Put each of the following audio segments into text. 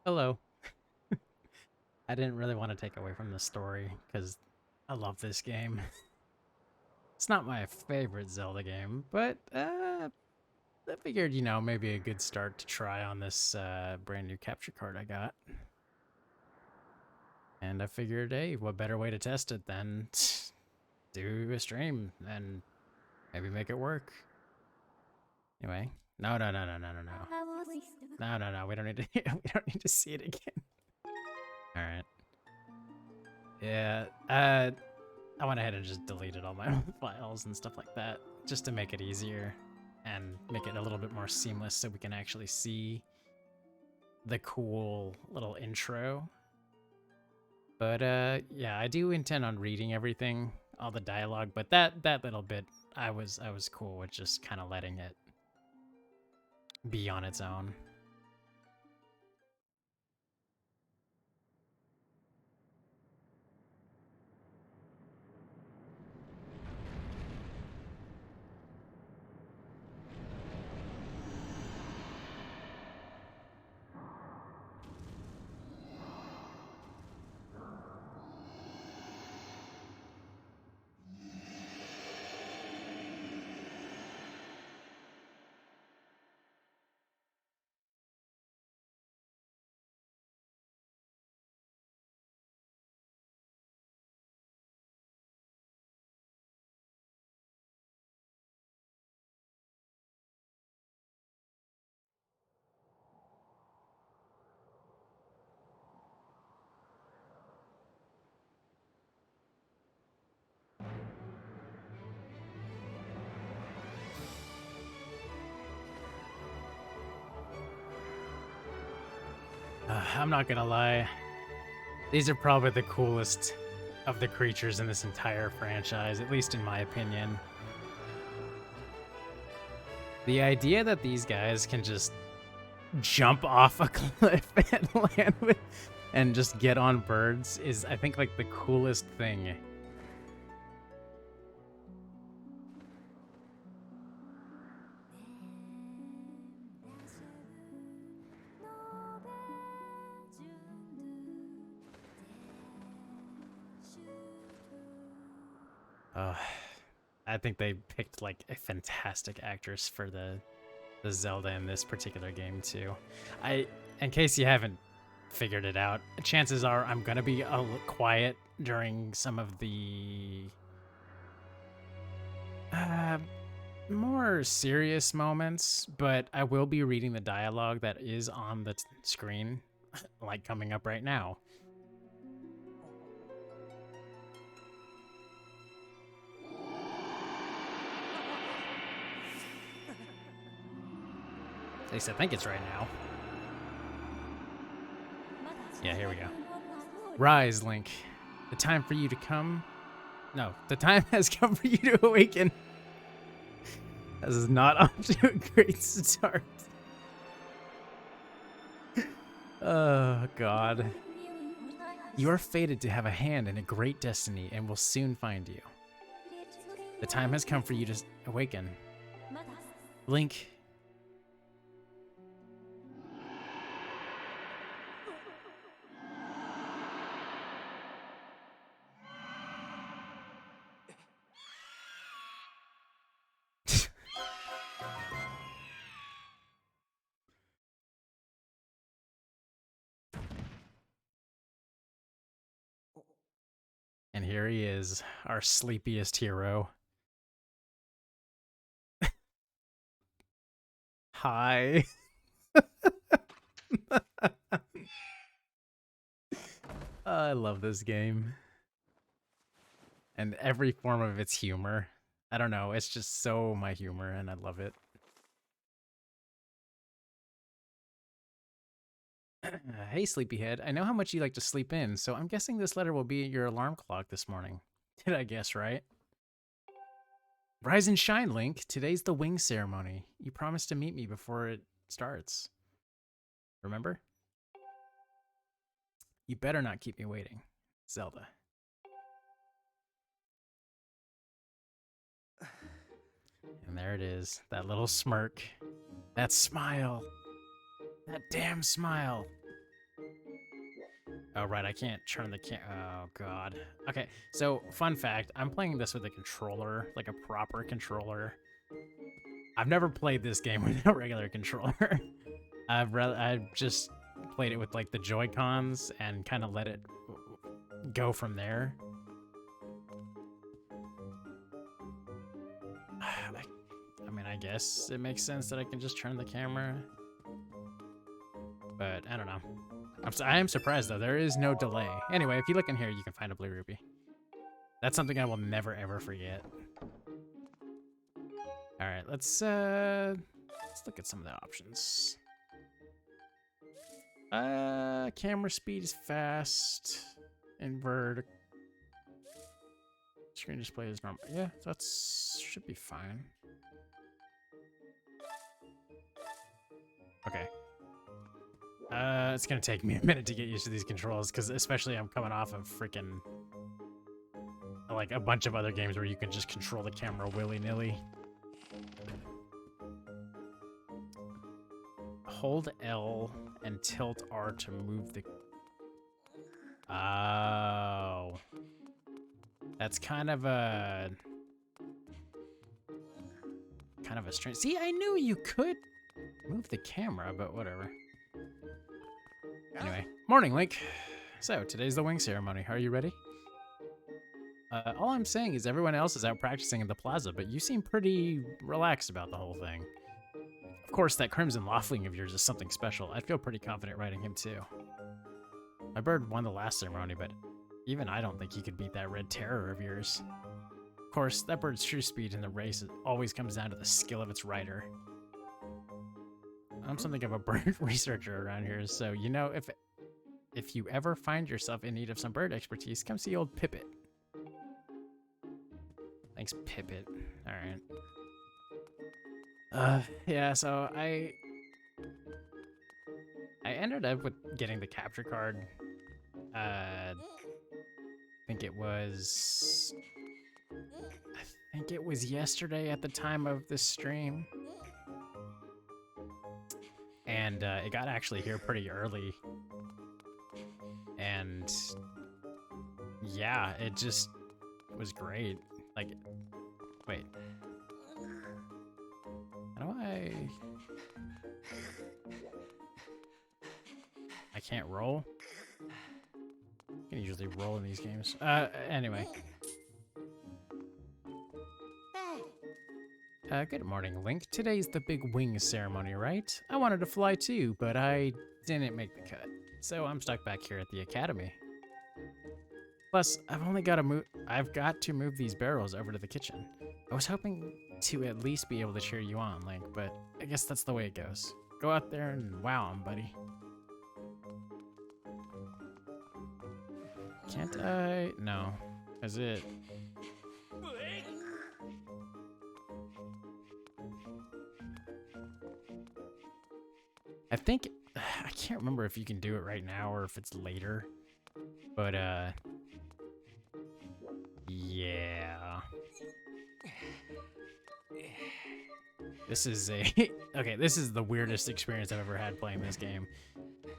Hello. I didn't really want to take away from the story because I love this game. It's not my favorite Zelda game, but I figured, maybe a good start to try on this brand new capture card I got. And I figured, hey, what better way to test it than do a stream and maybe make it work. Anyway, no. No, we don't need to we don't need to see it again. All right. Yeah, I went ahead and just deleted all my files and stuff like that, just to make it easier and make it a little bit more seamless so we can actually see the cool little intro. But yeah, I do intend on reading everything, all the dialogue, but that little bit I was cool with just kind of letting it be on its own. I'm not gonna lie. These are probably the coolest of the creatures in this entire franchise, at least in my opinion. The idea that these guys can just jump off a cliff and land with, and just get on birds is, I think, like the coolest thing. I think they picked like a fantastic actress for the Zelda in this particular game too. In case you haven't figured it out, chances are I'm gonna be a little quiet during some of the more serious moments, but I will be reading the dialogue that is on the screen, like coming up right now. At least I think it's right now. Yeah, here we go. Rise, Link. The time for you to come... No, the time has come for you to awaken. This is not off to a great start. Oh, God. You are fated to have a hand in a great destiny and will soon find you. The time has come for you to awaken. Link... And here he is, our sleepiest hero. Hi. I love this game. And every form of its humor. I don't know, it's just so my humor, and I love it. Hey, sleepyhead. I know how much you like to sleep in, so I'm guessing this letter will be your alarm clock this morning. Did I guess right? Rise and shine, Link. Today's the wing ceremony. You promised to meet me before it starts. Remember? You better not keep me waiting. Zelda. And there it is. That little smirk. That smile. That damn smile. Oh, right, I can't turn the oh, God. Okay, so, fun fact, I'm playing this with a controller, like a proper controller. I've never played this game with a regular controller. I've just played it with, like, the Joy-Cons and kind of let it go from there. I mean, I guess it makes sense that I can just turn the camera. But, I don't know. I am surprised, though. There is no delay. Anyway, if you look in here, you can find a blue ruby. That's something I will never, ever forget. Alright, let's look at some of the options. Camera speed is fast. Invert. Screen display is normal. Yeah, should be fine. Okay. It's gonna take me a minute to get used to these controls, because especially I'm coming off of freaking like a bunch of other games where you can just control the camera willy-nilly. Hold L and tilt R to move the... Oh. That's kind of a strange... See, I knew you could move the camera, but whatever. Anyway, morning, Link. So, today's the wing ceremony. Are you ready? All I'm saying is everyone else is out practicing in the plaza, but you seem pretty relaxed about the whole thing. Of course, that Crimson Loftling of yours is something special. I'd feel pretty confident riding him, too. My bird won the last ceremony, but even I don't think he could beat that Red Terror of yours. Of course, that bird's true speed in the race always comes down to the skill of its rider. I'm something of a bird researcher around here, so you know, if you ever find yourself in need of some bird expertise, come see old Pippet. Thanks, Pippet. All right. Yeah. So I ended up with getting the capture card. I think it was yesterday at the time of this stream. And it got actually here pretty early. And yeah, it just was great. Like, wait. How do I can't roll? I can usually roll in these games. Anyway. Good morning, Link. Today's the big wing ceremony, right? I wanted to fly too, but I didn't make the cut. So I'm stuck back here at the academy. Plus, I've got to move these barrels over to the kitchen. I was hoping to at least be able to cheer you on, Link, but I guess that's the way it goes. Go out there and wow 'em, buddy. Can't I? No. Is it? I think, I can't remember if you can do it right now or if it's later, but yeah. This is okay, this is the weirdest experience I've ever had playing this game.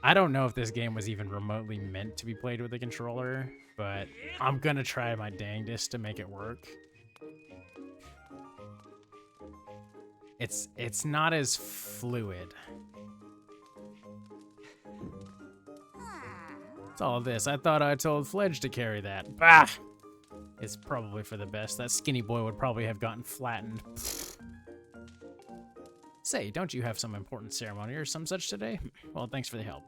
I don't know if this game was even remotely meant to be played with a controller, but I'm gonna try my dangest to make it work. It's not as fluid. It's all this. I thought I told Fledge to carry that. Bah! It's probably for the best. That skinny boy would probably have gotten flattened. Say, don't you have some important ceremony or some such today? Well, thanks for the help.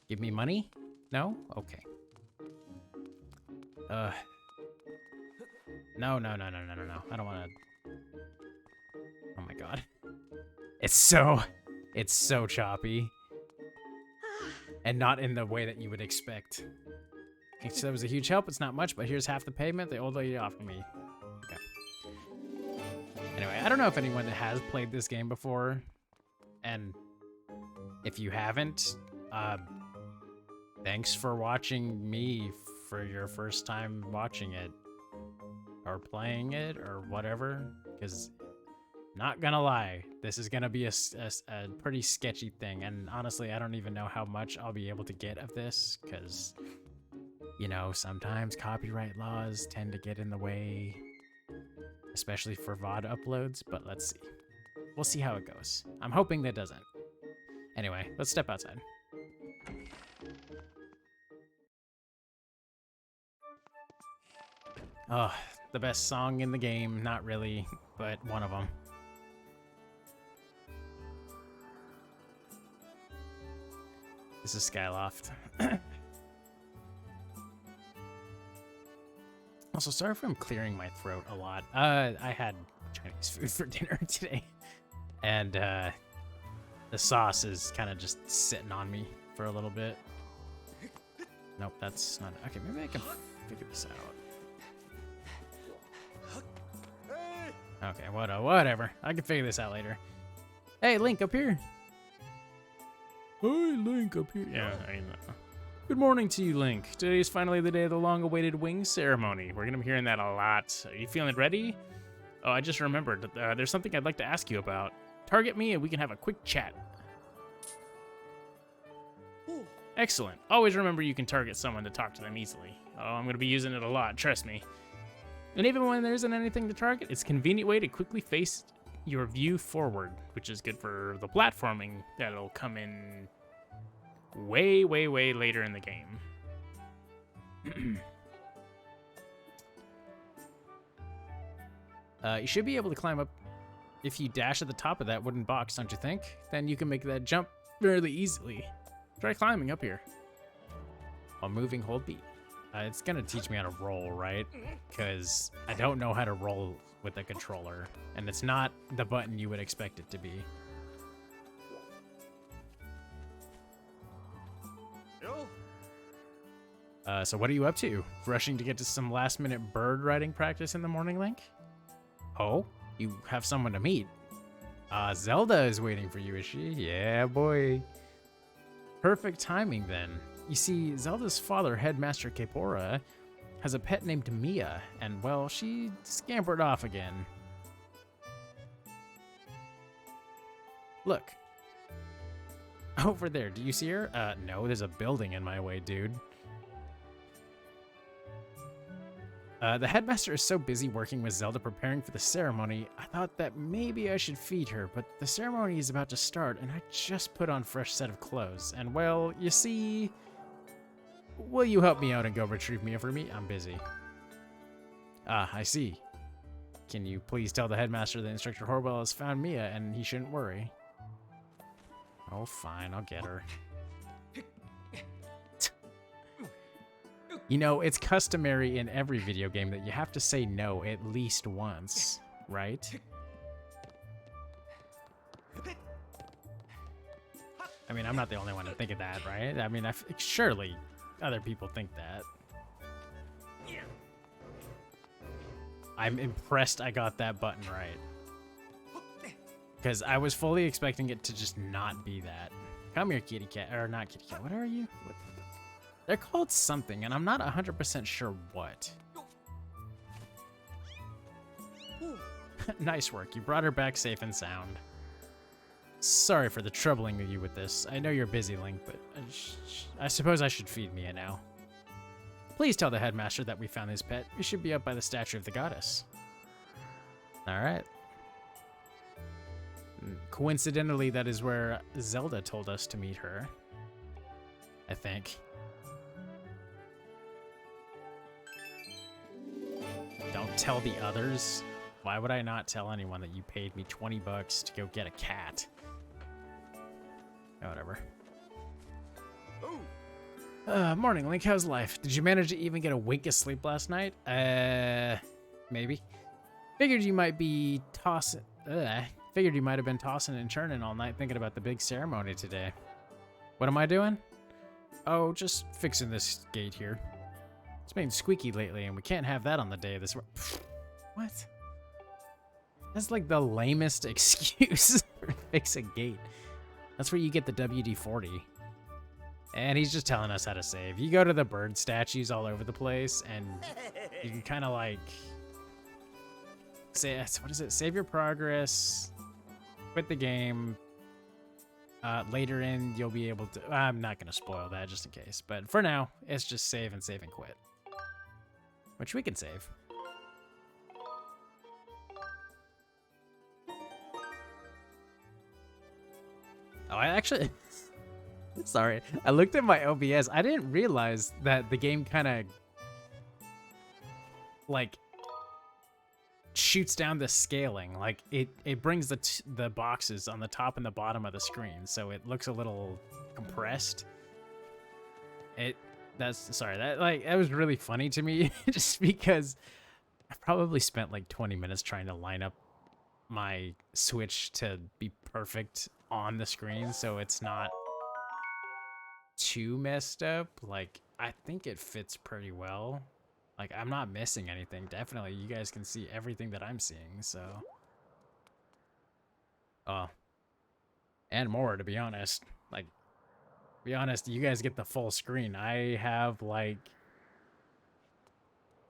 Give me money? No? Okay. No. I don't want to. Oh my god. It's so choppy. And not in the way that you would expect. So that was a huge help. It's not much, but here's half the payment the old lady offered me. Okay. Anyway, I don't know if anyone has played this game before. And if you haven't, thanks for watching me for your first time watching it. Or playing it, or whatever. Because, not gonna lie, this is gonna be a pretty sketchy thing. And honestly, I don't even know how much I'll be able to get of this. Because, you know, sometimes copyright laws tend to get in the way. Especially for VOD uploads, but let's see. We'll see how it goes. I'm hoping that doesn't. Anyway, let's step outside. Oh, the best song in the game. Not really, but one of them. This is Skyloft. Also, sorry if I'm clearing my throat a lot. I had Chinese food for dinner today. And the sauce is kind of just sitting on me for a little bit. Nope, that's not... Okay, maybe I can figure this out. Okay, whatever. I can figure this out later. Hey, Link, up here. Hey, Link, up here. Yeah, I know. Good morning to you, Link. Today is finally the day of the long-awaited wing ceremony. We're going to be hearing that a lot. Are you feeling ready? Oh, I just remembered. There's something I'd like to ask you about. Target me and we can have a quick chat. Ooh. Excellent. Always remember you can target someone to talk to them easily. Oh, I'm going to be using it a lot, trust me. And even when there isn't anything to target, it's a convenient way to quickly face your view forward, which is good for the platforming that'll come in way later in the game. You should be able to climb up if you dash at the top of that wooden box, don't you think? Then you can make that jump fairly easily. Try climbing up here. While moving, hold B. It's gonna teach me how to roll, right? Because I don't know how to roll with a controller, and it's not the button you would expect it to be. So what are you up to? Rushing to get to some last-minute bird riding practice in the morning, Link? Oh, you have someone to meet. Zelda is waiting for you, is she? Yeah, boy. Perfect timing, then. You see, Zelda's father, Headmaster Kapora, has a pet named Mia, and, well, she scampered off again. Look. Over there, do you see her? No, there's a building in my way, dude. The headmaster is so busy working with Zelda preparing for the ceremony, I thought that maybe I should feed her, but the ceremony is about to start, and I just put on a fresh set of clothes. And, well, you see... Will you help me out and go retrieve Mia for me? I'm busy. Ah, I see. Can you please tell the headmaster that Instructor Horwell has found Mia, and he shouldn't worry? Oh, fine, I'll get her. You know, it's customary in every video game that you have to say no at least once, right? I mean, I'm not the only one to think of that, right? I mean, surely other people think that. I'm impressed I got that button right. Because I was fully expecting it to just not be that. Come here, kitty cat. Or not kitty cat. What are you? What? They're called something, and I'm not 100% sure what. Nice work. You brought her back safe and sound. Sorry for the troubling you with this. I know you're busy, Link, but I suppose I should feed Mia now. Please tell the headmaster that we found his pet. We should be up by the statue of the goddess. Alright. Coincidentally, that is where Zelda told us to meet her. I think. Don't tell the others. Why would I not tell anyone that you paid me 20 bucks to go get a cat? Oh, whatever. Morning, Link. How's life? Did you manage to even get a wink of sleep last night? Maybe. Figured you might be tossing. Figured you might have been tossing and churning all night thinking about the big ceremony today. What am I doing? Oh, just fixing this gate here. It's been squeaky lately, and we can't have that on the day of this. What? That's like the lamest excuse for fix a gate. That's where you get the WD-40. And he's just telling us how to save. You go to the bird statues all over the place, and you can kind of like say, what is it? Save your progress, quit the game. Later in, you'll be able to. I'm not gonna spoil that just in case, but for now, it's just save and quit, which we can save. Oh, I actually. Sorry, I looked at my OBS. I didn't realize that the game kind of like shoots down the scaling. Like it brings the boxes on the top and the bottom of the screen, so it looks a little compressed. That was really funny to me just because I probably spent like 20 minutes trying to line up my Switch to be perfect on the screen so it's not too messed up. Like, I think it fits pretty well. Like, I'm not missing anything. Definitely, you guys can see everything that I'm seeing, so. Oh. And more, to be honest. Like, to be honest, you guys get the full screen. I have, like,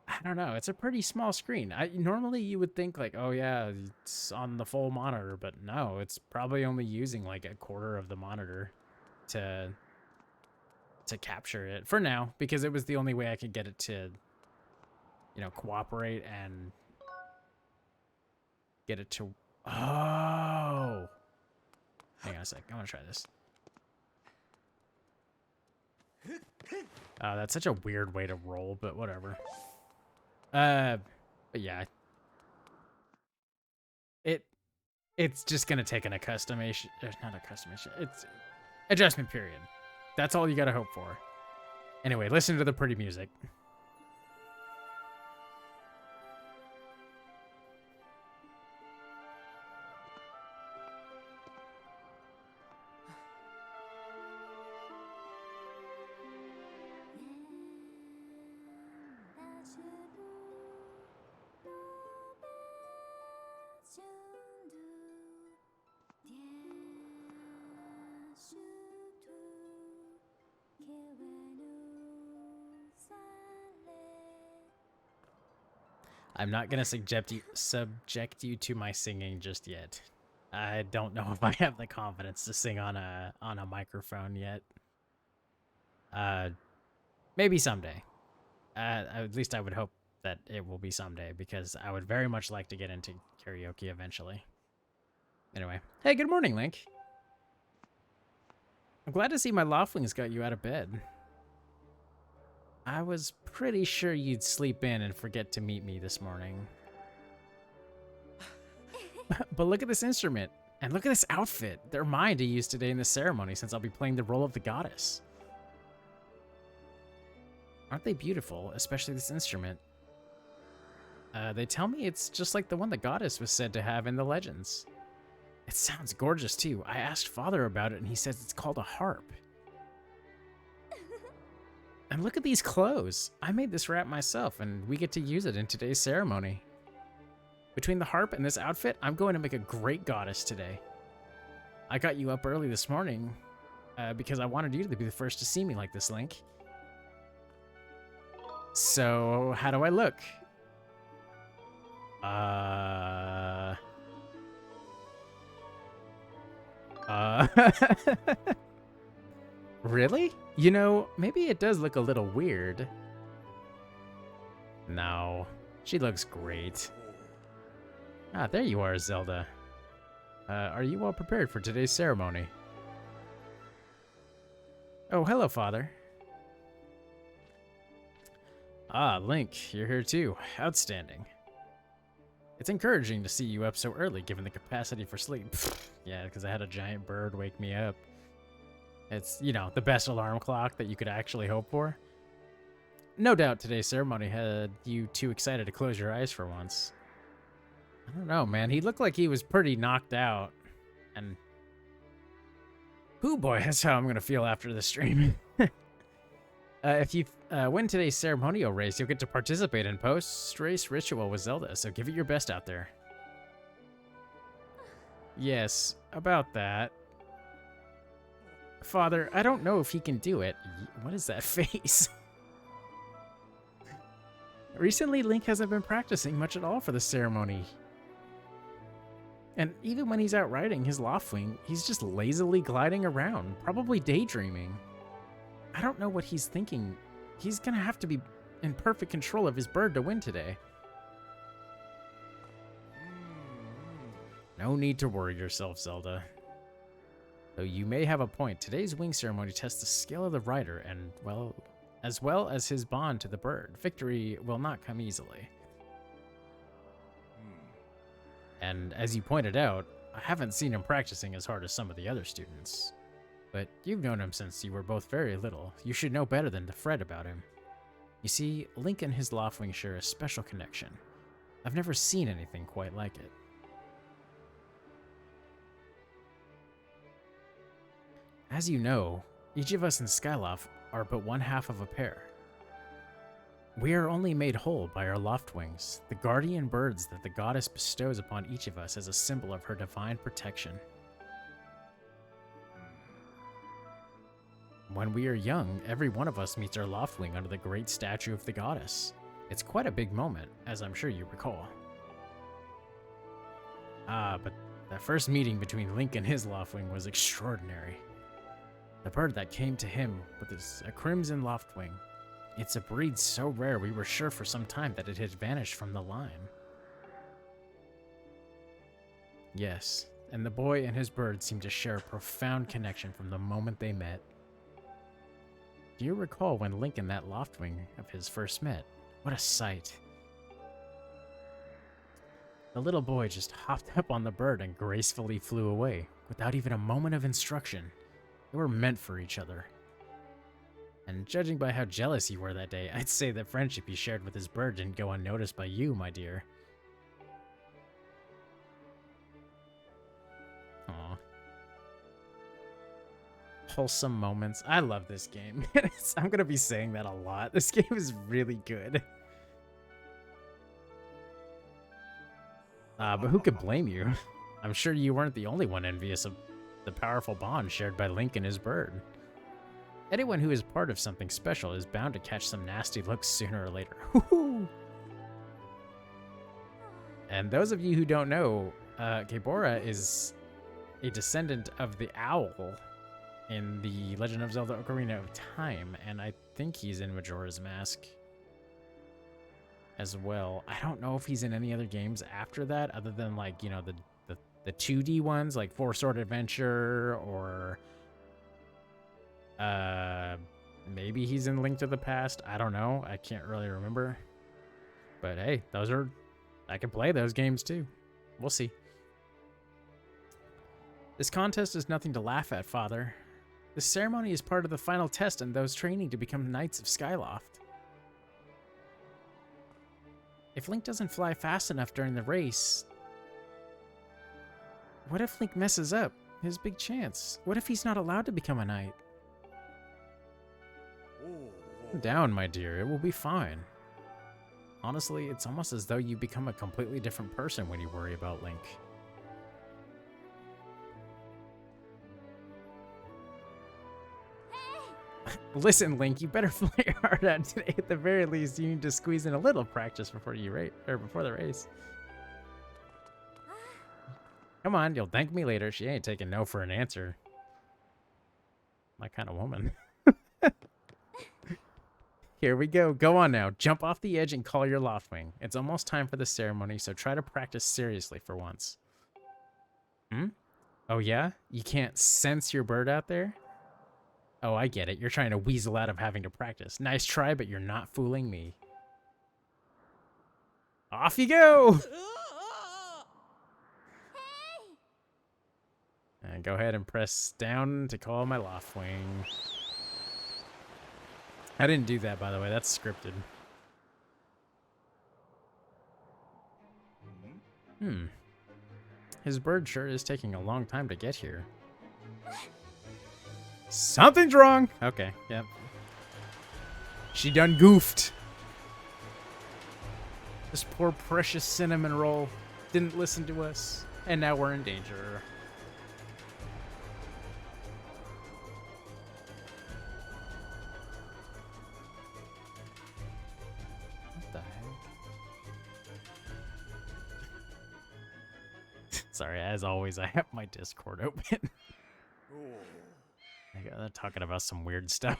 I don't know. It's a pretty small screen. Normally, you would think, like, oh, yeah, it's on the full monitor. But no, it's probably only using, like, a quarter of the monitor to capture it for now, because it was the only way I could get it to, you know, cooperate and get it to. Oh, hang on a sec. I want to try this. That's such a weird way to roll, but whatever. But yeah, it's just gonna take an accustomation. Not a customation. It's adjustment period. That's all you gotta hope for. Anyway, listen to the pretty music. I'm not gonna subject you to my singing just yet. I don't know if I have the confidence to sing on a microphone yet. Maybe someday. At least I would hope that it will be someday, because I would very much like to get into karaoke eventually. Anyway, hey, good morning, Link. I'm glad to see my Loftwings got you out of bed. I was pretty sure you'd sleep in and forget to meet me this morning. But look at this instrument, and look at this outfit. They're mine to use today in the ceremony, since I'll be playing the role of the goddess. Aren't they beautiful, especially this instrument? They tell me it's just like the one the goddess was said to have in the legends. It sounds gorgeous too. I asked Father about it and he says it's called a harp. And look at these clothes. I made this wrap myself and we get to use it in today's ceremony. Between the harp and this outfit, I'm going to make a great goddess today. I got you up early this morning because I wanted you to be the first to see me like this, Link. So, how do I look? Really? You know, maybe it does look a little weird. No, she looks great. Ah, there you are, Zelda. Are you all prepared for today's ceremony? Oh, hello, Father. Ah, Link, you're here too. Outstanding. It's encouraging to see you up so early, given the capacity for sleep. Yeah, because I had a giant bird wake me up. It's, you know, the best alarm clock that you could actually hope for. No doubt today's ceremony had you too excited to close your eyes for once. I don't know, man. He looked like he was pretty knocked out. And... hoo boy, that's how I'm going to feel after the stream. If you win today's ceremonial race, you'll get to participate in post-race ritual with Zelda, so give it your best out there. Yes, about that. Father, I don't know if he can do it. What is that face? Recently, Link hasn't been practicing much at all for the ceremony. And even when he's out riding his Loftwing, he's just lazily gliding around, probably daydreaming. I don't know what he's thinking. He's gonna have to be in perfect control of his bird to win today. No need to worry yourself, Zelda. Though you may have a point, today's wing ceremony tests the skill of the rider and, well, as well as his bond to the bird. Victory will not come easily. And as you pointed out, I haven't seen him practicing as hard as some of the other students. But you've known him since you were both very little. You should know better than to fret about him. You see, Link and his Loftwing share a special connection. I've never seen anything quite like it. As you know, each of us in Skyloft are but one half of a pair. We are only made whole by our Loftwings, the guardian birds that the goddess bestows upon each of us as a symbol of her divine protection. When we are young, every one of us meets our Loftwing under the great statue of the goddess. It's quite a big moment, as I'm sure you recall. Ah, but that first meeting between Link and his Loftwing was extraordinary. The bird that came to him with a crimson Loftwing. It's a breed so rare we were sure for some time that it had vanished from the line. Yes, and the boy and his bird seemed to share a profound connection from the moment they met. Do you recall when Link and that Loftwing of his first met? What a sight. The little boy just hopped up on the bird and gracefully flew away, without even a moment of instruction. They were meant for each other. And judging by how jealous you were that day, I'd say the friendship you shared with his bird didn't go unnoticed by you, my dear. Aw. Wholesome moments. I love this game. I'm gonna be saying that a lot. This game is really good. But who could blame you? I'm sure you weren't the only one envious of the powerful bond shared by Link and his bird. Anyone who is part of something special is bound to catch some nasty looks sooner or later. And those of you who don't know, Gabora is a descendant of the owl in the Legend of Zelda Ocarina of Time, and I think he's in Majora's Mask as well. I don't know if he's in any other games after that, other than like, you know, the 2D ones like Four Sword Adventure, or maybe he's in Link to the Past. I don't know. I can't really remember. But hey, I can play those games too. We'll see. This contest is nothing to laugh at, Father. This ceremony is part of the final test and those training to become Knights of Skyloft. If Link doesn't fly fast enough during the race... What if Link messes up? His big chance. What if he's not allowed to become a knight? Calm down, my dear. It will be fine. Honestly, it's almost as though you become a completely different person when you worry about Link. Listen, Link, you better play your heart out today. At the very least, you need to squeeze in a little practice before before the race. Come on, you'll thank me later. She ain't taking no for an answer. My kind of woman. Here we go. Go on now. Jump off the edge and call your Loftwing. It's almost time for the ceremony, so try to practice seriously for once. Oh yeah? You can't sense your bird out there? Oh, I get it. You're trying to weasel out of having to practice. Nice try, but you're not fooling me. Off you go! And go ahead and press down to call my Loftwing. I didn't do that, by the way. That's scripted. His bird sure is taking a long time to get here. Something's wrong! Okay, yep. She done goofed. This poor precious cinnamon roll didn't listen to us, and now we're in danger. What the heck? Sorry, as always, I have my Discord open. They're talking about some weird stuff.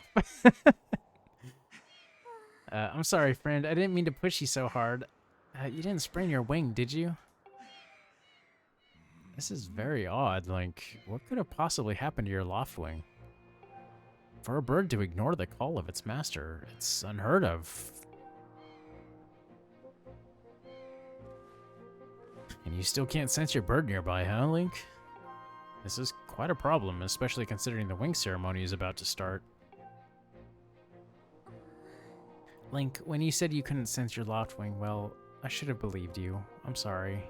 I'm sorry, friend. I didn't mean to push you so hard. You didn't sprain your wing, did you? This is very odd. Like, what could have possibly happened to your Loftwing? For a bird to ignore the call of its master, it's unheard of. And you still can't sense your bird nearby, huh, Link? This is quite a problem, especially considering the wing ceremony is about to start. Link, when you said you couldn't sense your Loftwing, well, I should have believed you. I'm sorry.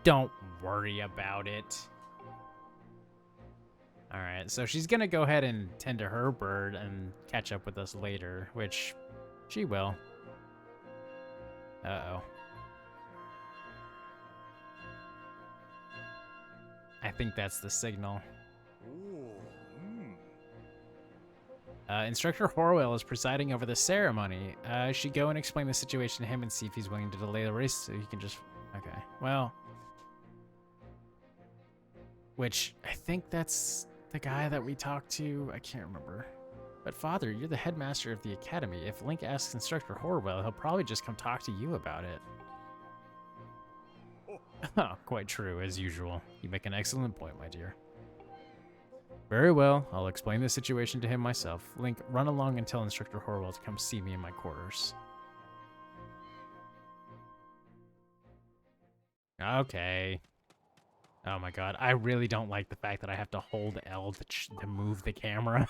Don't worry about it. Alright, so she's gonna go ahead and tend to her bird and catch up with us later, which she will. Uh-oh. I think that's the signal. Instructor Horwell is presiding over the ceremony. I should go and explain the situation to him and see if he's willing to delay the race so he can just... Okay, well... Which, I think that's the guy that we talked to. I can't remember. But Father, you're the headmaster of the academy. If Link asks Instructor Horwell, he'll probably just come talk to you about it. Oh, quite true, as usual. You make an excellent point, my dear. Very well, I'll explain the situation to him myself. Link, run along and tell Instructor Horwell to come see me in my quarters. Okay. Oh my god, I really don't like the fact that I have to hold L to move the camera.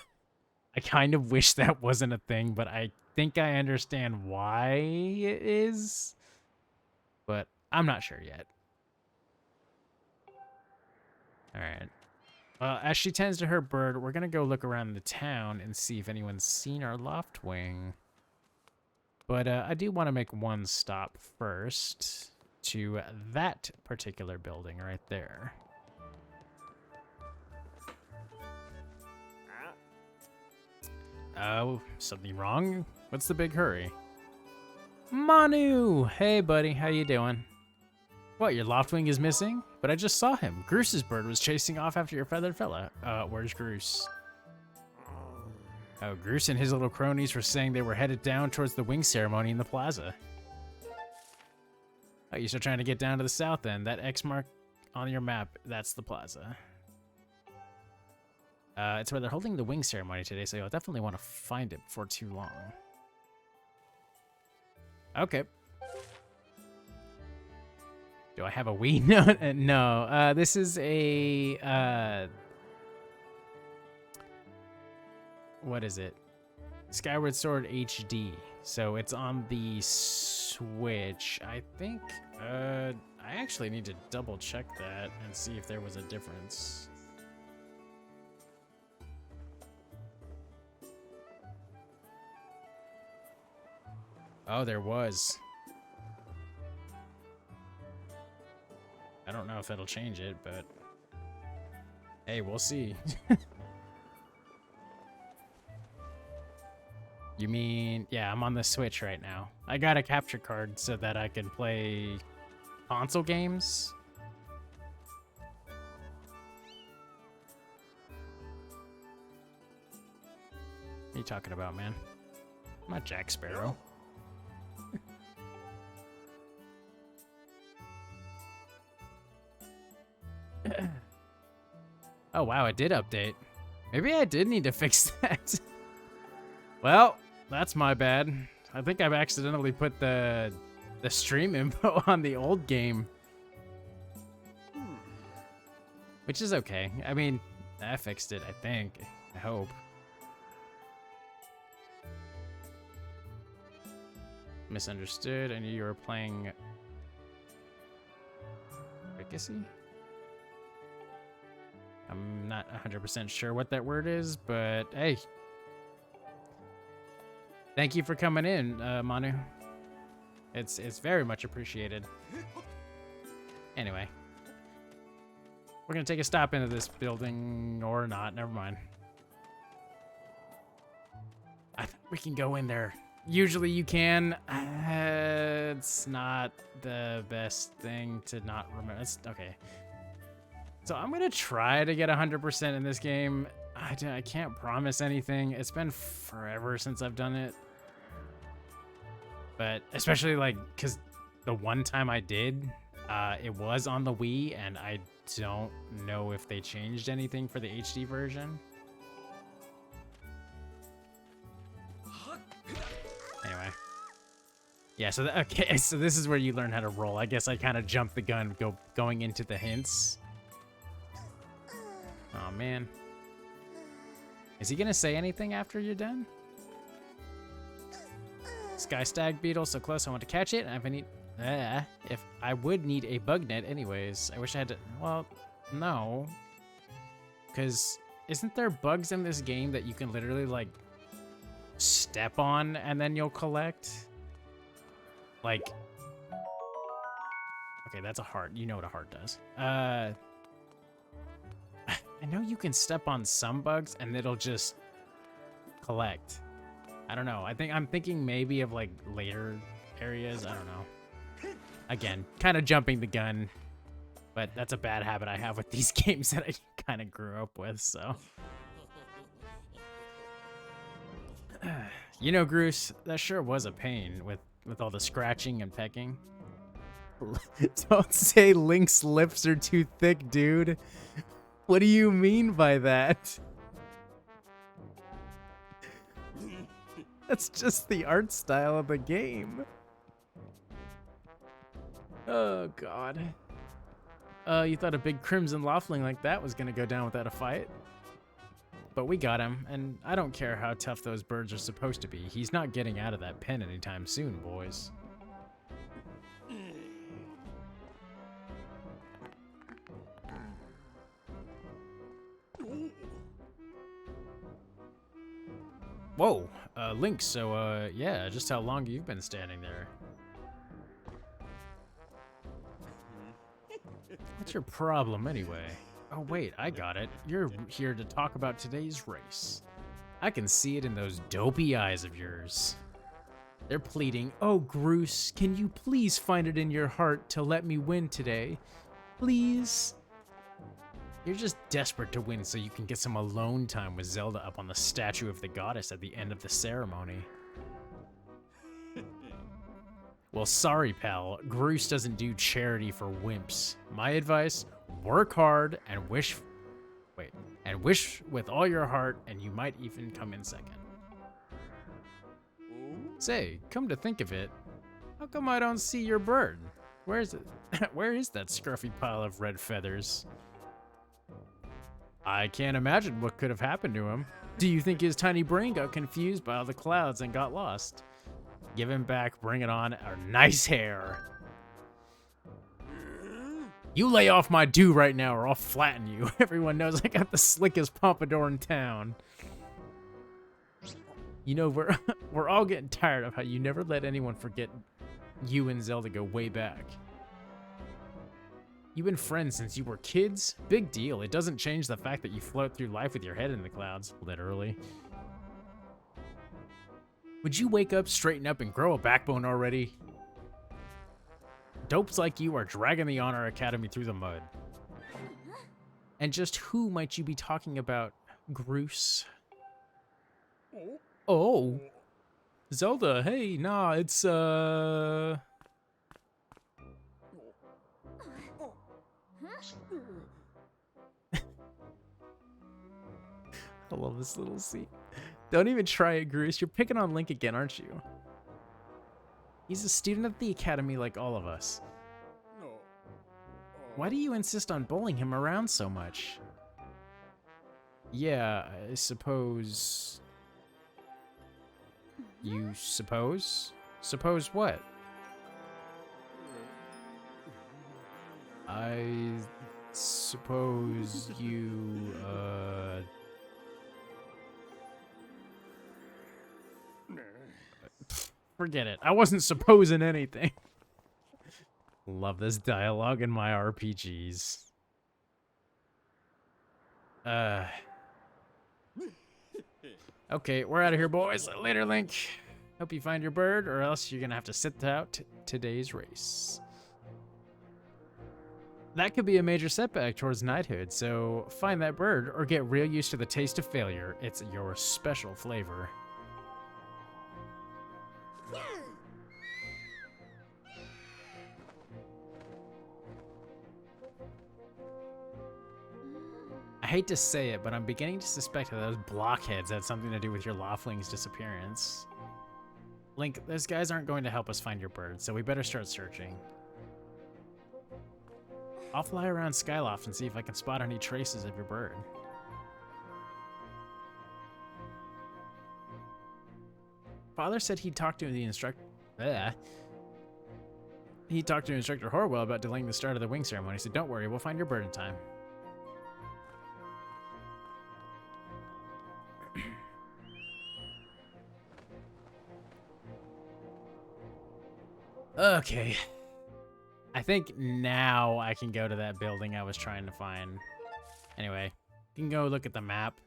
I kind of wish that wasn't a thing, but I think I understand why it is. But I'm not sure yet. Alright. Well, as she tends to her bird, we're gonna go look around the town and see if anyone's seen our Loftwing. But I do want to make one stop first to that particular building right there. Oh, something wrong? What's the big hurry? Manu! Hey, buddy, how you doing? What, your Loftwing is missing? But I just saw him. Groos's bird was chasing off after your feathered fella. Where's Groos? Oh, Groos and his little cronies were saying they were headed down towards the wing ceremony in the plaza. Oh, you're still trying to get down to the south end. That X mark on your map, that's the plaza. It's where they're holding the wing ceremony today, so you'll definitely want to find it before too long. Okay. Do I have a Wii? No, no. This is a, what is it? Skyward Sword HD. So it's on the Switch. I think, I actually need to double check that and see if there was a difference. Oh, there was. I don't know if it'll change it, but hey, we'll see. You mean, yeah, I'm on the Switch right now. I got a capture card so that I can play console games. What are you talking about, man? I'm not Jack Sparrow. Oh, wow, it did update. Maybe I did need to fix that. Well, that's my bad. I think I've accidentally put the stream info on the old game. Which is okay. I mean, I fixed it, I think. I hope. Misunderstood. I knew you were playing Ricacy? I'm not 100% sure what that word is, but hey. Thank you for coming in, Manu. It's very much appreciated. Anyway. We're gonna take a stop into this building, or not, never mind. I think we can go in there. Usually you can. It's not the best thing to not remember. Okay. So I'm gonna try to get 100% in this game. I can't promise anything. It's been forever since I've done it. But especially like, cause the one time I did, it was on the Wii, and I don't know if they changed anything for the HD version. Anyway. Yeah, so okay, so this is where you learn how to roll. I guess I kind of jumped the gun going into the hints. Oh man. Is he gonna say anything after you're done? Sky stag beetle so close, I want to catch it. If I would need a bug net anyways. I wish I had to, well, no. Because isn't there bugs in this game that you can literally like step on and then you'll collect? Like, okay, that's a heart. You know what a heart does. I know you can step on some bugs and it'll just collect. I don't know. I'm thinking maybe of like later areas. I don't know. Again, kind of jumping the gun, but that's a bad habit I have with these games that I kind of grew up with, so. You know, Groos, that sure was a pain with all the scratching and pecking. Don't say Link's lips are too thick, dude. What do you mean by that? That's just the art style of the game. Oh, God. You thought a big Crimson Loftling like that was gonna go down without a fight? But we got him, and I don't care how tough those birds are supposed to be. He's not getting out of that pen anytime soon, boys. Whoa, Link, so, yeah, just how long you've been standing there? What's your problem, anyway? Oh, wait, I got it. You're here to talk about today's race. I can see it in those dopey eyes of yours. They're pleading, "Oh, Groose, can you please find it in your heart to let me win today? Please?" You're just desperate to win so you can get some alone time with Zelda up on the statue of the goddess at the end of the ceremony. Well, sorry, pal. Groose doesn't do charity for wimps. My advice, work hard and wish with all your heart, and you might even come in second. Say, come to think of it, how come I don't see your bird? Where is it? Where is that scruffy pile of red feathers? I can't imagine what could have happened to him. Do you think his tiny brain got confused by all the clouds and got lost? Give him back, bring it on, our nice hair. You lay off my do right now or I'll flatten you. Everyone knows I got the slickest pompadour in town. You know, we're all getting tired of how you never let anyone forget you and Zelda go way back. You've been friends since you were kids? Big deal. It doesn't change the fact that you float through life with your head in the clouds, literally. Would you wake up, straighten up, and grow a backbone already? Dopes like you are dragging the Honor Academy through the mud. And just who might you be talking about, Groose? Oh. Zelda, hey, nah, it's, I love this little scene. Don't even try it, Groose. You're picking on Link again, aren't you? He's a student at the academy like all of us. Why do you insist on bullying him around so much? Yeah, I suppose... You suppose? Suppose what? I suppose you, Forget it. I wasn't supposing anything. Love this dialogue in my RPGs. Okay, we're out of here, boys. Later, Link. Hope you find your bird, or else you're gonna have to sit out today's race. That could be a major setback towards knighthood, so find that bird or get real used to the taste of failure. It's your special flavor. I hate to say it, but I'm beginning to suspect that those blockheads had something to do with your Lofling's disappearance. Link, those guys aren't going to help us find your bird, so we better start searching. I'll fly around Skyloft and see if I can spot any traces of your bird. Father said he'd talk to the instructor. He talked to Instructor Horwell about delaying the start of the wing ceremony, so don't worry, we'll find your bird in time. Okay. I think now I can go to that building I was trying to find. Anyway, you can go look at the map.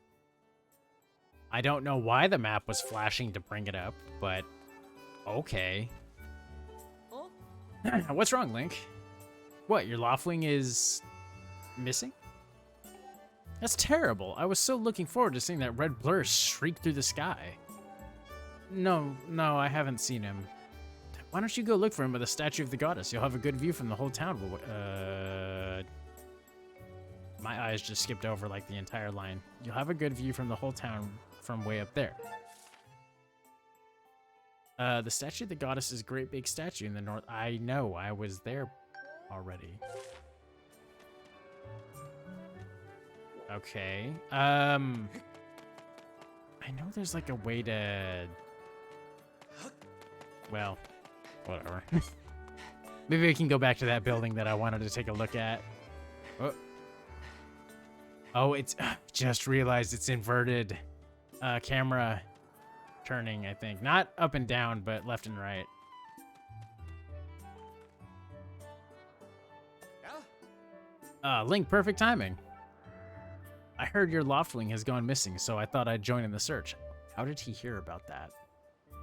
I don't know why the map was flashing to bring it up, but okay. What's wrong, Link? What, your Lofling is missing? That's terrible. I was so looking forward to seeing that red blur streak through the sky. No, I haven't seen him. Why don't you go look for him by the statue of the goddess? You'll have a good view from the whole town. My eyes just skipped over like the entire line. You'll have a good view from the whole town from way up there. The statue of the goddess is a great big statue in the north. I know, I was there already. Okay. I know there's like a way to... Well... Whatever. Maybe we can go back to that building that I wanted to take a look at. Oh, it's... just realized it's inverted camera turning, I think. Not up and down, but left and right. Link, perfect timing. I heard your Loftling has gone missing, so I thought I'd join in the search. How did he hear about that?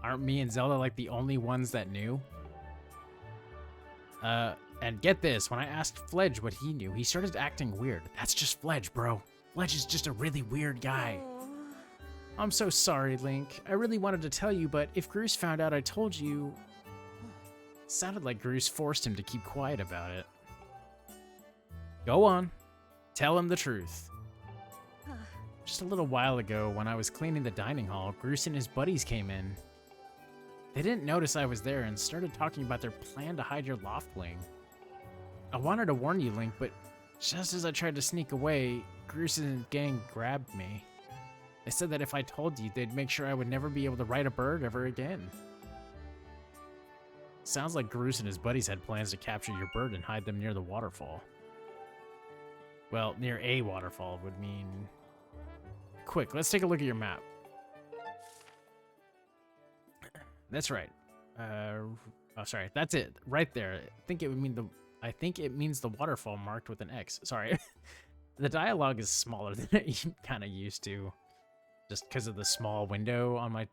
Aren't me and Zelda like the only ones that knew? And get this, when I asked Fledge what he knew, he started acting weird. That's just Fledge, bro. Fledge is just a really weird guy. I'm so sorry, Link. I really wanted to tell you, but if Groose found out I told you... It sounded like Groose forced him to keep quiet about it. Go on. Tell him the truth. Just a little while ago, when I was cleaning the dining hall, Groose and his buddies came in. They didn't notice I was there and started talking about their plan to hide your loft wing. I wanted to warn you, Link, but just as I tried to sneak away, Groose and his gang grabbed me. They said that if I told you, they'd make sure I would never be able to ride a bird ever again. Sounds like Groose and his buddies had plans to capture your bird and hide them near the waterfall. Well, near a waterfall would mean... Quick, let's take a look at your map. That's right. Oh, sorry. That's it. Right there. I think it means the waterfall marked with an X. Sorry. The dialogue is smaller than it kind of used to, just because of the small window on my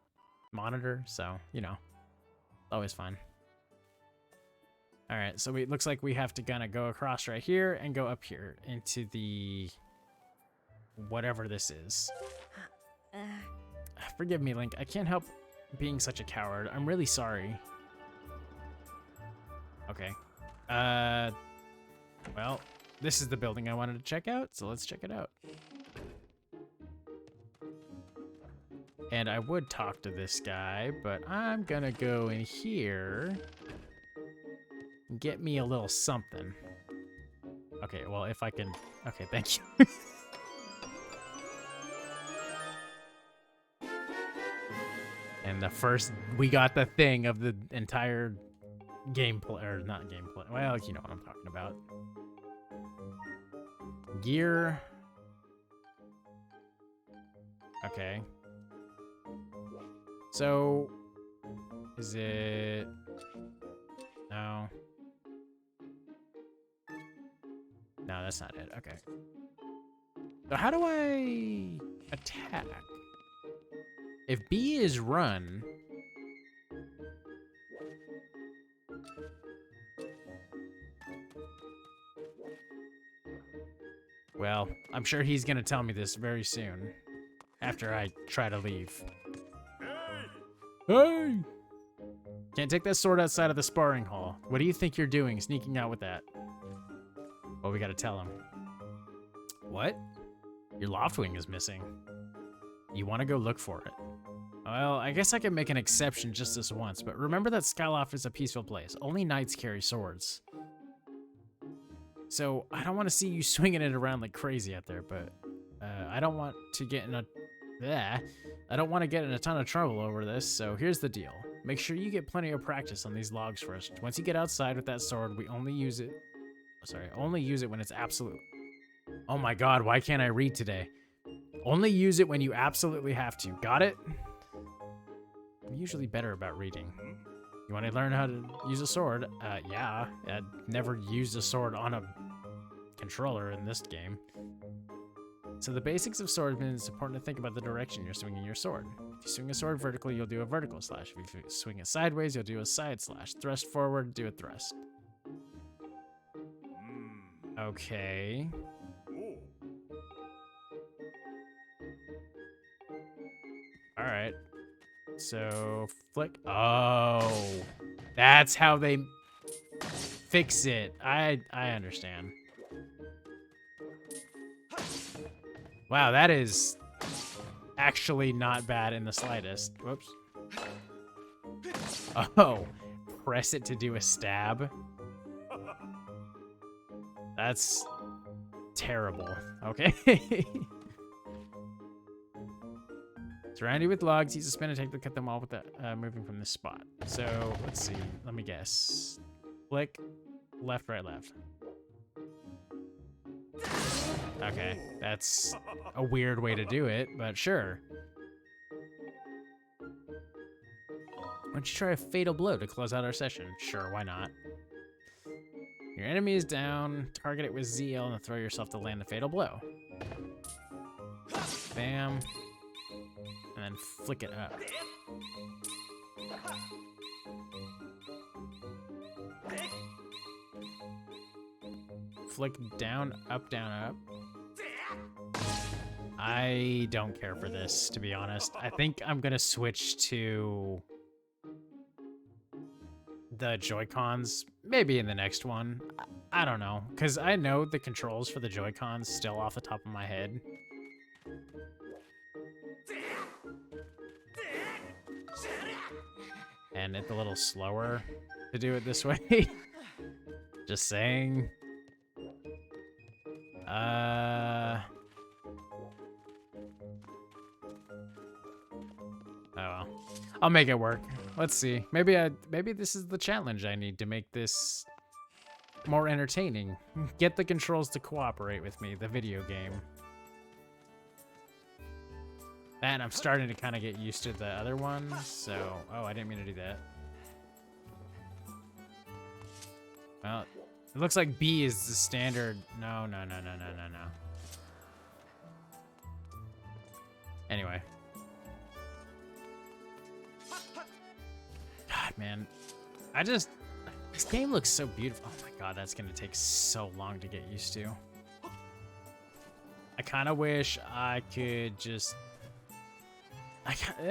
monitor. So, you know, always fun. All right. So it looks like we have to kind of go across right here and go up here into the whatever this is. Forgive me, Link. I can't help being such a coward. I'm really sorry. Okay. Well, this is the building I wanted to check out, so let's check it out. And I would talk to this guy, but I'm gonna go in here and get me a little something. Okay, well, if I can... Okay, thank you. And the first, we got the thing of the entire gameplay, or not gameplay, well, you know what I'm talking about. Gear. Okay. So, is it, no. No, that's not it, okay. So how do I attack? If B is run... Well, I'm sure he's gonna tell me this very soon, after I try to leave. Hey! Can't take that sword outside of the sparring hall. What do you think you're doing, sneaking out with that? Well, we gotta tell him. What? Your loft wing is missing. You want to go look for it? Well, I guess I can make an exception just this once, but remember that Skyloft is a peaceful place. Only knights carry swords. So, I don't want to see you swinging it around like crazy out there, but I don't want to get in a... I don't want to get in a ton of trouble over this, so here's the deal. Make sure you get plenty of practice on these logs first. Once you get outside with that sword, we only use it... only use it when it's absolute... Oh my god, why can't I read today? Only use it when you absolutely have to. Got it? I'm usually better about reading. You want to learn how to use a sword? Yeah. I'd never used a sword on a controller in this game. So the basics of swordsman, it's important to think about the direction you're swinging your sword. If you swing a sword vertically, you'll do a vertical slash. If you swing it sideways, you'll do a side slash. Thrust forward, do a thrust. Okay. All right. So, flick. Oh, that's how they fix it. I understand. Wow, that is actually not bad in the slightest. Whoops. Oh, press it to do a stab. That's terrible. Okay. Surround you with logs, use a spin attack to cut them all without moving from this spot. So, let's see. Let me guess. Flick, left, right, left. Okay, that's a weird way to do it, but sure. Why don't you try a fatal blow to close out our session? Sure, why not? Your enemy is down, target it with ZL and throw yourself to land the fatal blow. Bam. And then flick it up. Flick down, up, up. I don't care for this, to be honest. I think I'm gonna switch to the Joy-Cons, maybe in the next one. I don't know, because I know the controls for the Joy-Cons still off the top of my head. And it's a little slower to do it this way. Just saying. Oh well. I'll make it work. Let's see. Maybe this is the challenge I need to make this more entertaining. Get the controls to cooperate with me, the video game. And I'm starting to kind of get used to the other ones, so... Oh, I didn't mean to do that. Well, it looks like B is the standard... No. Anyway. God, man. This game looks so beautiful. Oh my god, that's gonna take so long to get used to. I kind of wish I could just...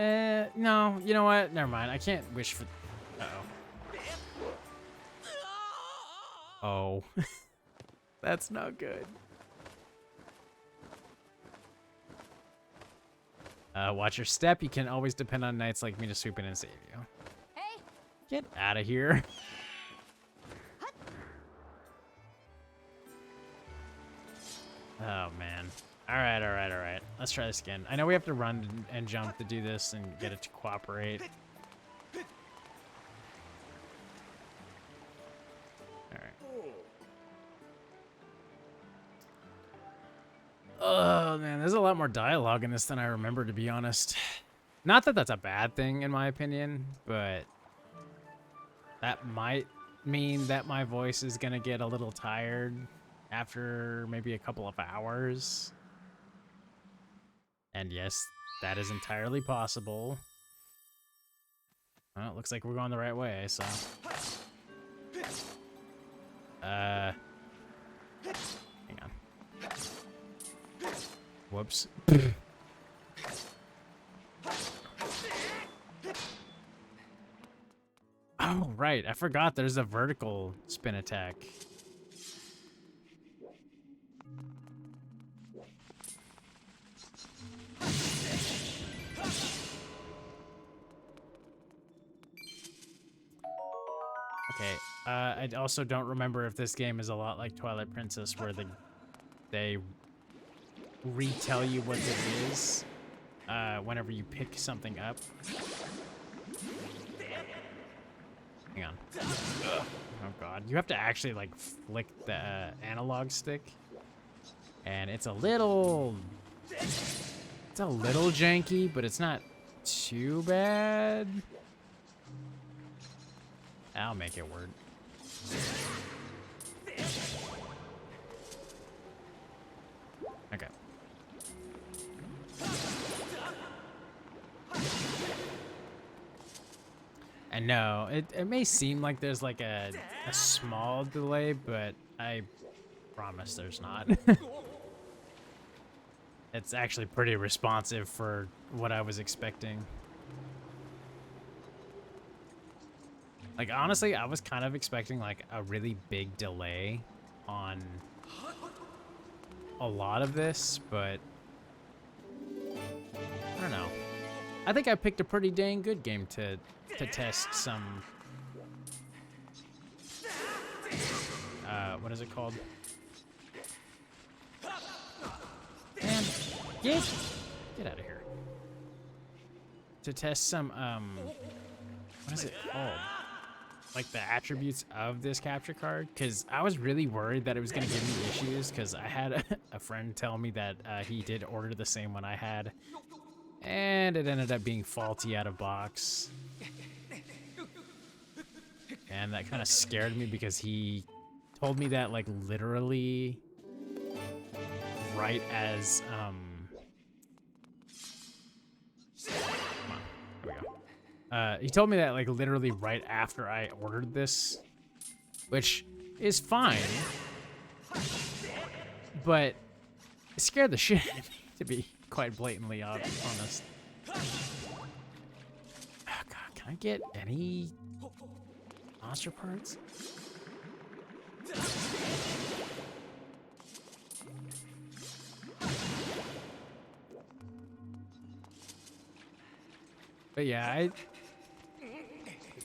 no, you know what? Never mind. I can't wish for... Uh-oh. Oh. That's not good. Watch your step. You can always depend on knights like me to swoop in and save you. Hey. Get out of here. Oh, man. All right. Let's try this again. I know we have to run and jump to do this and get it to cooperate. All right. Oh, man, there's a lot more dialogue in this than I remember, to be honest. Not that that's a bad thing, in my opinion, but that might mean that my voice is going to get a little tired after maybe a couple of hours. And yes, that is entirely possible. Well, it looks like we're going the right way, so... Hang on. Whoops. Oh, right. I forgot there's a vertical spin attack. Okay, I also don't remember if this game is a lot like Twilight Princess, where they retell you what it is whenever you pick something up. Hang on. Oh god, you have to actually like flick the analog stick, and it's a little janky, but it's not too bad. I'll make it work. Okay. And no, it may seem like there's like a small delay, but I promise there's not. It's actually pretty responsive for what I was expecting. Like, honestly, I was kind of expecting, like, a really big delay on a lot of this, but I don't know. I think I picked a pretty dang good game to test some... what is it called? Man, get out of here. To test some, what is it called? Like the attributes of this capture card, because I was really worried that it was going to give me issues, because I had a friend tell me that he did order the same one I had, and it ended up being faulty out of box. And that kind of scared me, because he told me that like literally right as come on, here we go. He told me that like literally right after I ordered this, which is fine, but it scared the shit out of me, to be quite blatantly honest. Oh God, can I get any monster parts? But yeah,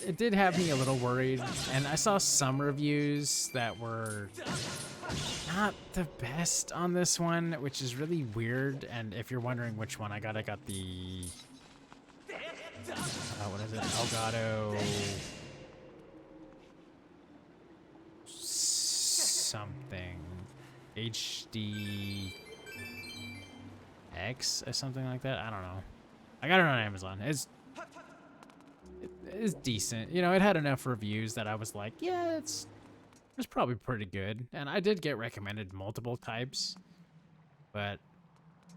it did have me a little worried, and I saw some reviews that were not the best on this one, which is really weird. And if you're wondering which one I got the what is it, Elgato something HD X or something like that. I don't know. I got it on Amazon. It's decent. You know, it had enough reviews that I was like, yeah, it's probably pretty good. And I did get recommended multiple types, but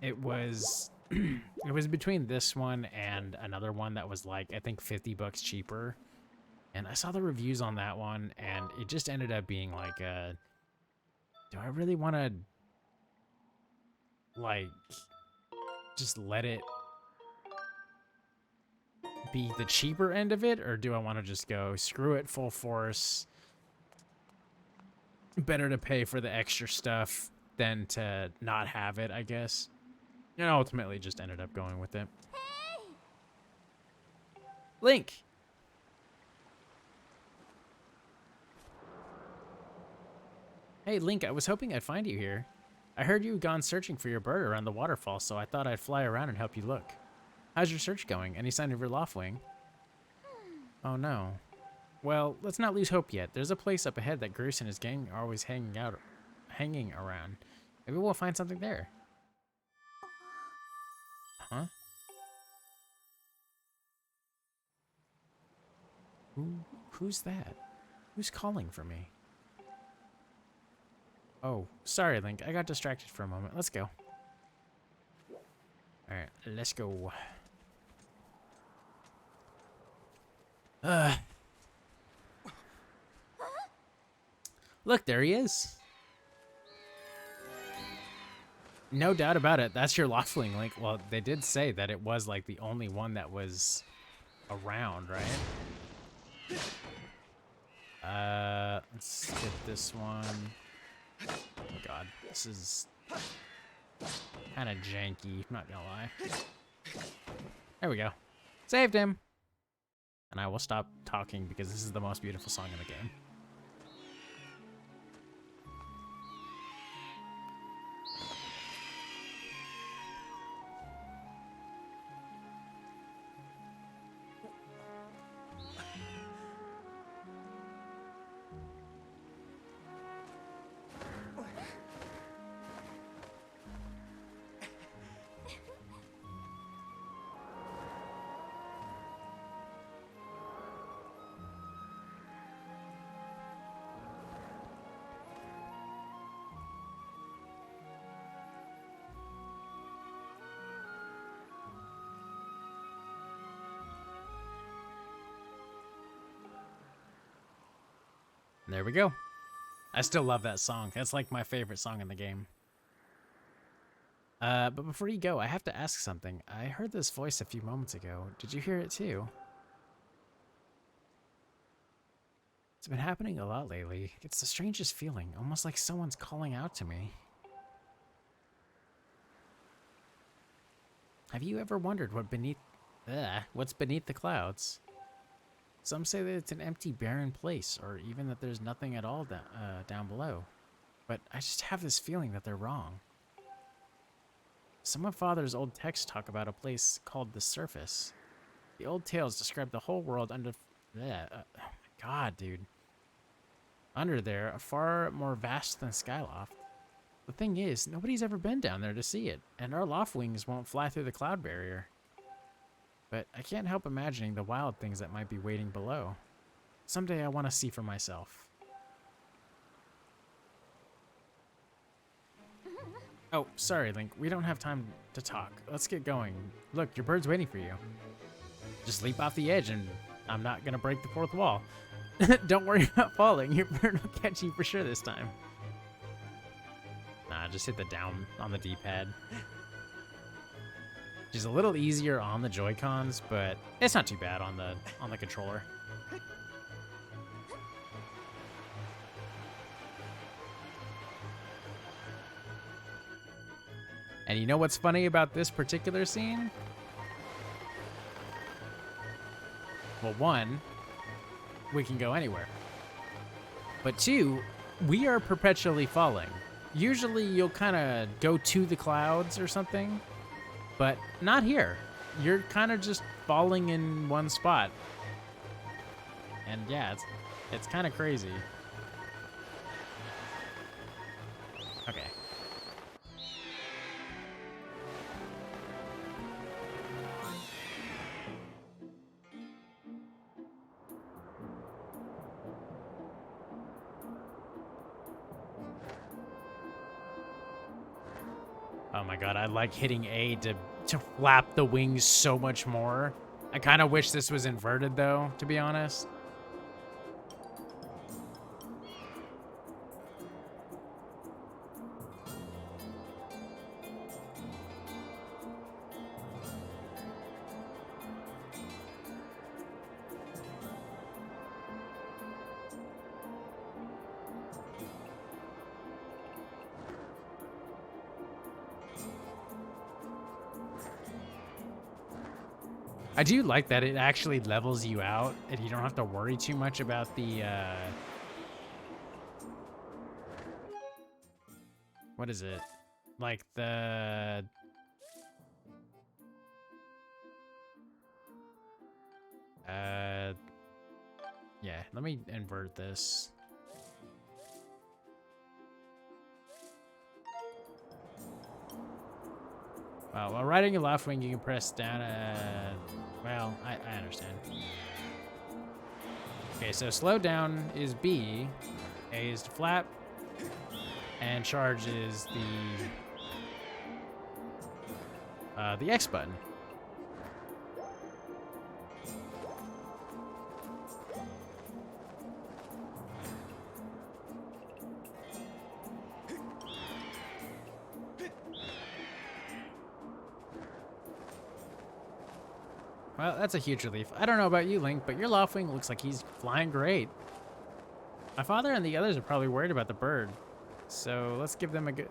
it was it was between this one and another one that was like I think $50 cheaper. And I saw the reviews on that one, and it just ended up being like, do I really want to like just let it be the cheaper end of it, or do I want to just go screw it full force? Better to pay for the extra stuff than to not have it, I guess. And ultimately just ended up going with it. Link! Hey Link, I was hoping I'd find you here. I heard you'd gone searching for your bird around the waterfall, so I thought I'd fly around and help you look. How's your search going? Any sign of your Loftwing? Oh no. Well, let's not lose hope yet. There's a place up ahead that Gruce and his gang are always hanging around. Maybe we'll find something there. Huh? Who's that? Who's calling for me? Oh, sorry, Link. I got distracted for a moment. Let's go. Alright, let's go. Look, there he is. No doubt about it. That's your Loftwing, Link. Well, they did say that it was like the only one that was around, right? Let's get this one. Oh God, this is kind of janky, not gonna lie. There we go. Saved him. And I will stop talking because this is the most beautiful song in the game. There we go. I still love that song. It's like my favorite song in the game. But before you go, I have to ask something. I heard this voice a few moments ago. Did you hear it too? It's been happening a lot lately. It's the strangest feeling, almost like someone's calling out to me. Have you ever wondered what's beneath the clouds? Some say that it's an empty, barren place, or even that there's nothing at all down below. But I just have this feeling that they're wrong. Some of Father's old texts talk about a place called the Surface. The old tales describe the whole world under... oh my God, dude. Under there, far more vast than Skyloft. The thing is, nobody's ever been down there to see it, and our Loftwings won't fly through the cloud barrier. But I can't help imagining the wild things that might be waiting below. Someday I want to see for myself. Oh, sorry, Link. We don't have time to talk. Let's get going. Look, your bird's waiting for you. Just leap off the edge and I'm not gonna break the fourth wall. Don't worry about falling. Your bird will catch you for sure this time. Nah, just hit the down on the D-pad. Which is a little easier on the Joy-Cons, but it's not too bad on the controller. And you know what's funny about this particular scene? Well, one, we can go anywhere. But two, we are perpetually falling. Usually you'll kind of go to the clouds or something, but not here. You're kind of just falling in one spot. And yeah, it's kind of crazy. Okay. Oh my god, I like hitting A to flap the wings so much more. I kind of wish this was inverted though, to be honest. I do like that it actually levels you out and you don't have to worry too much about the, what is it? Like the, yeah, let me invert this. Well, while riding your left wing, you can press down, well, I understand. Okay, so slow down is B, A is to flap, and charge is the X button. Well, that's a huge relief. I don't know about you, Link, but your Loftwing looks like he's flying great. My father and the others are probably worried about the bird. So let's give them a good...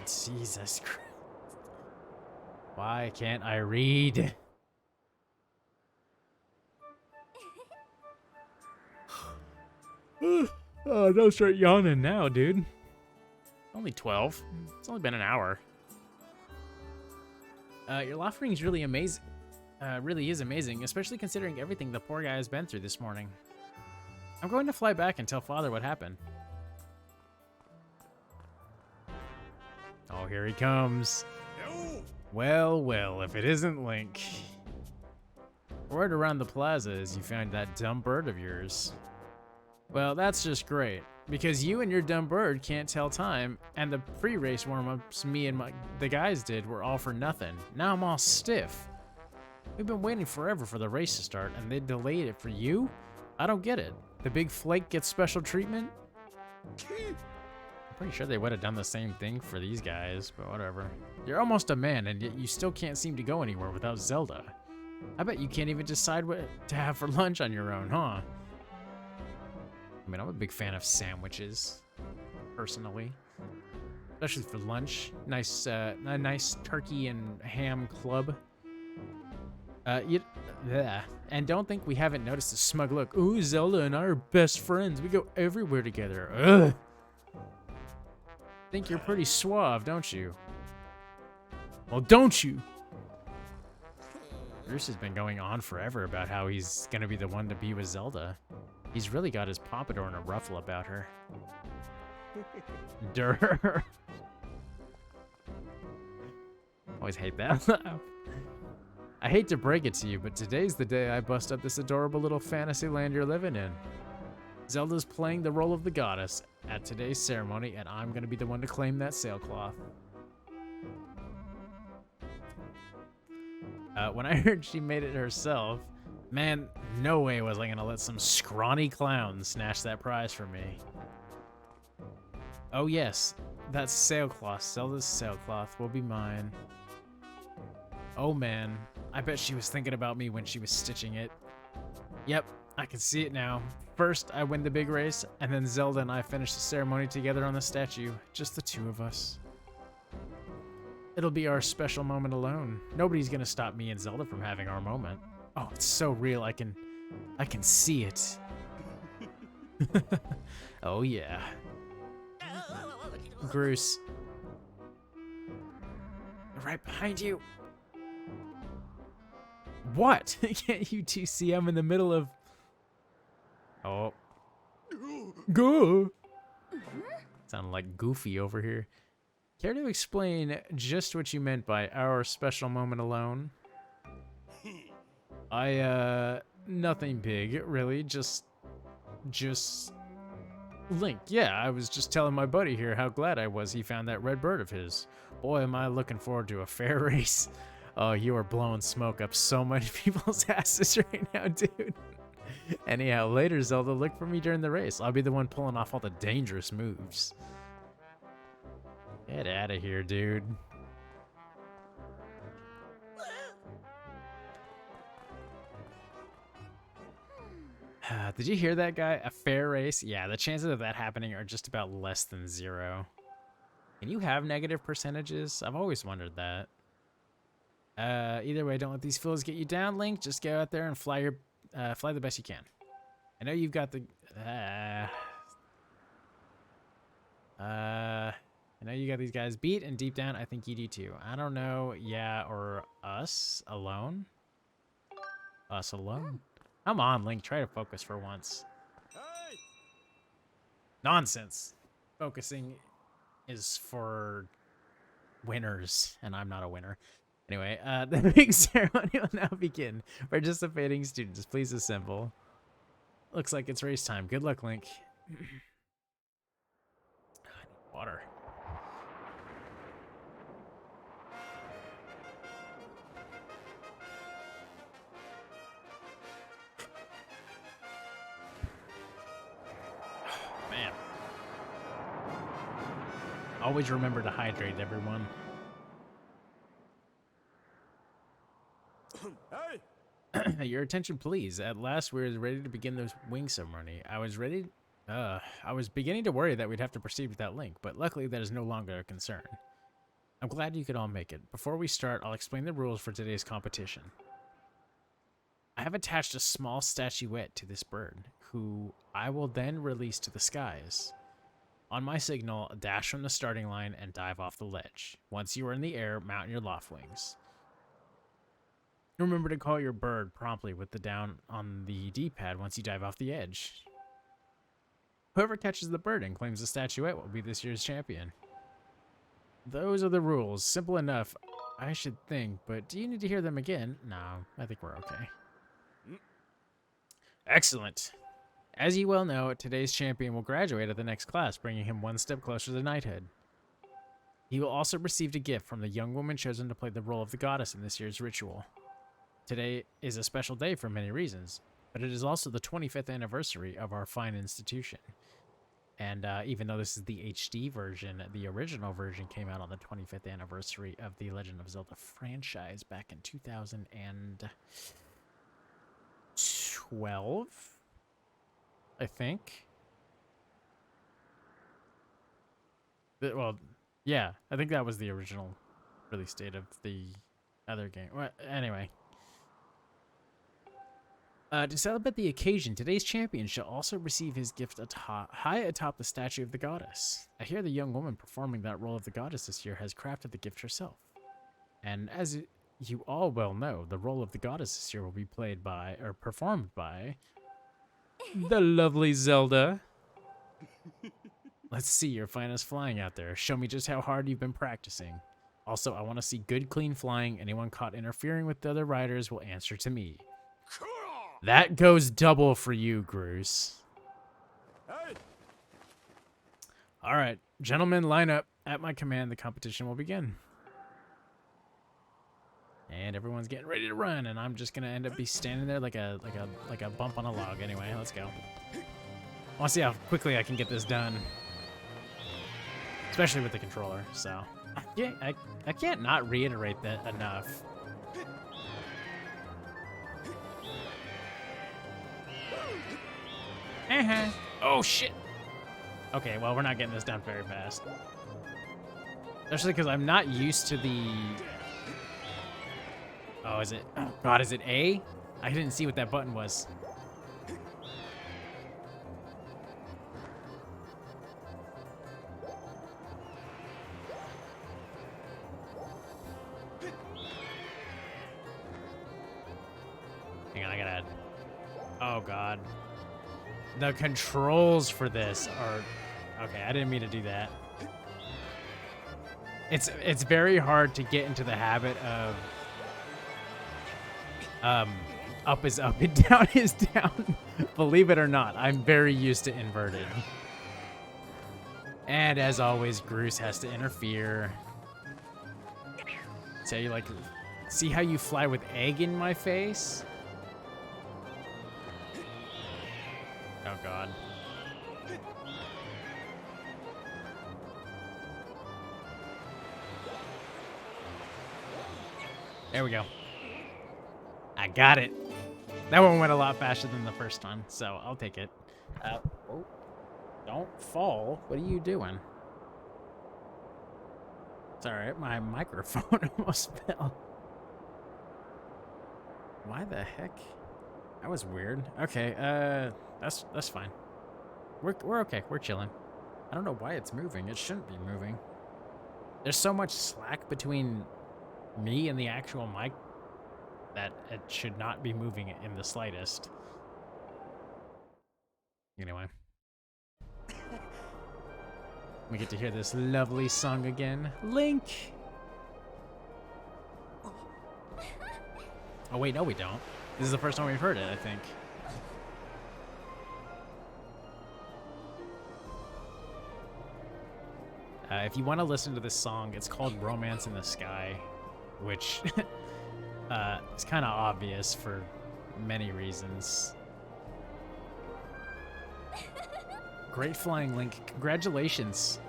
Jesus Christ. Why can't I read? Oh, don't start yawning now, dude. Only 12. It's only been an hour. Your Loftwing's really amazing. Really is amazing, especially considering everything the poor guy has been through this morning. I'm going to fly back and tell Father what happened. Oh, here he comes. No. Well, well, if it isn't Link. Word around the plaza is you found that dumb bird of yours. Well, that's just great, because you and your dumb bird can't tell time, and the pre-race warm-ups me and the guys did were all for nothing. Now I'm all stiff. We've been waiting forever for the race to start, and they delayed it for you? I don't get it. The big flake gets special treatment? I'm pretty sure they would have done the same thing for these guys, but whatever. You're almost a man, and yet you still can't seem to go anywhere without Zelda. I bet you can't even decide what to have for lunch on your own, huh? I mean, I'm a big fan of sandwiches, personally. Especially for lunch. Nice, a nice turkey and ham club. And don't think we haven't noticed a smug look. Ooh, Zelda and I are best friends. We go everywhere together. Ugh. Think you're pretty suave, don't you? Well, don't you? Bruce has been going on forever about how he's gonna be the one to be with Zelda. He's really got his pompadour in a ruffle about her. Durr. Always hate that laugh. I hate to break it to you, but today's the day I bust up this adorable little fantasy land you're living in. Zelda's playing the role of the goddess at today's ceremony, and I'm gonna be the one to claim that sailcloth. When I heard she made it herself, man, no way was I gonna let some scrawny clown snatch that prize from me. Oh yes, that sailcloth, Zelda's sailcloth, will be mine. Oh man, I bet she was thinking about me when she was stitching it. Yep, I can see it now. First, I win the big race, and then Zelda and I finish the ceremony together on the statue, just the two of us. It'll be our special moment alone. Nobody's gonna stop me and Zelda from having our moment. Oh, it's so real, I can see it. Oh yeah. Bruce. Right behind you. What? Can't you two see I'm in the middle of... Oh. Go! Sounded like Goofy over here. Care to explain just what you meant by our special moment alone? Nothing big, really. Just... Link, yeah, I was just telling my buddy here how glad I was he found that red bird of his. Boy, am I looking forward to a fair race. Oh, you are blowing smoke up so many people's asses right now, dude. Anyhow, later, Zelda, look for me during the race. I'll be the one pulling off all the dangerous moves. Get out of here, dude. Did you hear that, guy? A fair race? Yeah, the chances of that happening are just about less than 0. Can you have negative percentages? I've always wondered that. Either way, don't let these fools get you down, Link. Just go out there and fly the best you can. I know you've got the... I know you got these guys beat, and deep down, I think you do too. I don't know, yeah, or us alone? Us alone? Come on, Link, try to focus for once. Hey! Nonsense. Focusing is for winners, and I'm not a winner. Anyway, the big ceremony will now begin. Participating students, please assemble. Looks like it's race time. Good luck, Link. I need water. Man. Always remember to hydrate, everyone. Hey! Your attention, please. At last, we're ready to begin the wing ceremony. I was beginning to worry that we'd have to proceed without Link, but luckily that is no longer a concern. I'm glad you could all make it. Before we start, I'll explain the rules for today's competition. I have attached a small statuette to this bird, who I will then release to the skies. On my signal, dash from the starting line and dive off the ledge. Once you are in the air, mount your loft wings. Remember to call your bird promptly with the down on the D-pad once you dive off the edge. Whoever catches the bird and claims the statuette will be this year's champion. Those are the rules. Simple enough, I should think, but do you need to hear them again? No, I think we're okay. Excellent. As you well know, today's champion will graduate at the next class, bringing him one step closer to knighthood. He will also receive a gift from the young woman chosen to play the role of the goddess in this year's ritual. Today is a special day for many reasons, but it is also the 25th anniversary of our fine institution. And even though this is the HD version, the original version came out on the 25th anniversary of the Legend of Zelda franchise back in 2012, I think. Well, yeah, I think that was the original release date of the other game. Well, anyway. To celebrate the occasion, today's champion shall also receive his gift high atop the statue of the goddess. I hear the young woman performing that role of the goddess this year has crafted the gift herself. And as you all well know, the role of the goddess this year will be played by, or performed by, the lovely Zelda. Let's see your finest flying out there. Show me just how hard you've been practicing. Also, I want to see good, clean flying. Anyone caught interfering with the other riders will answer to me. That goes double for you, Bruce. Hey. All right, gentlemen, line up. At my command, the competition will begin. And everyone's getting ready to run, and I'm just gonna end up be standing there like a bump on a log. Anyway, let's go. I want to see how quickly I can get this done, especially with the controller. So, yeah, I can't not reiterate that enough. Oh shit. Okay, well we're not getting this done very fast, especially because I'm not used to the. Oh, is it? Oh God, is it A? I didn't see what that button was. Hang on, I gotta. Oh God. The controls for this are. Okay, I didn't mean to do that. It's very hard to get into the habit of. Up is up and down is down. Believe it or not, I'm very used to inverted. And as always, Groose has to interfere. So you like, see how you fly with egg in my face? Oh God. There we go. I got it. That one went a lot faster than the first one, so I'll take it. Oh, don't fall. What are you doing? It's all right. My microphone almost fell. Why the heck? That was weird. Okay, that's fine. We're okay. We're chilling. I don't know why it's moving. It shouldn't be moving. There's so much slack between me and the actual mic that it should not be moving in the slightest. Anyway. We get to hear this lovely song again. Link! Oh wait, no we don't. This is the first time we've heard it, I think. If you want to listen to this song, it's called Romance in the Sky, which is kind of obvious for many reasons. Great flying, Link. Congratulations.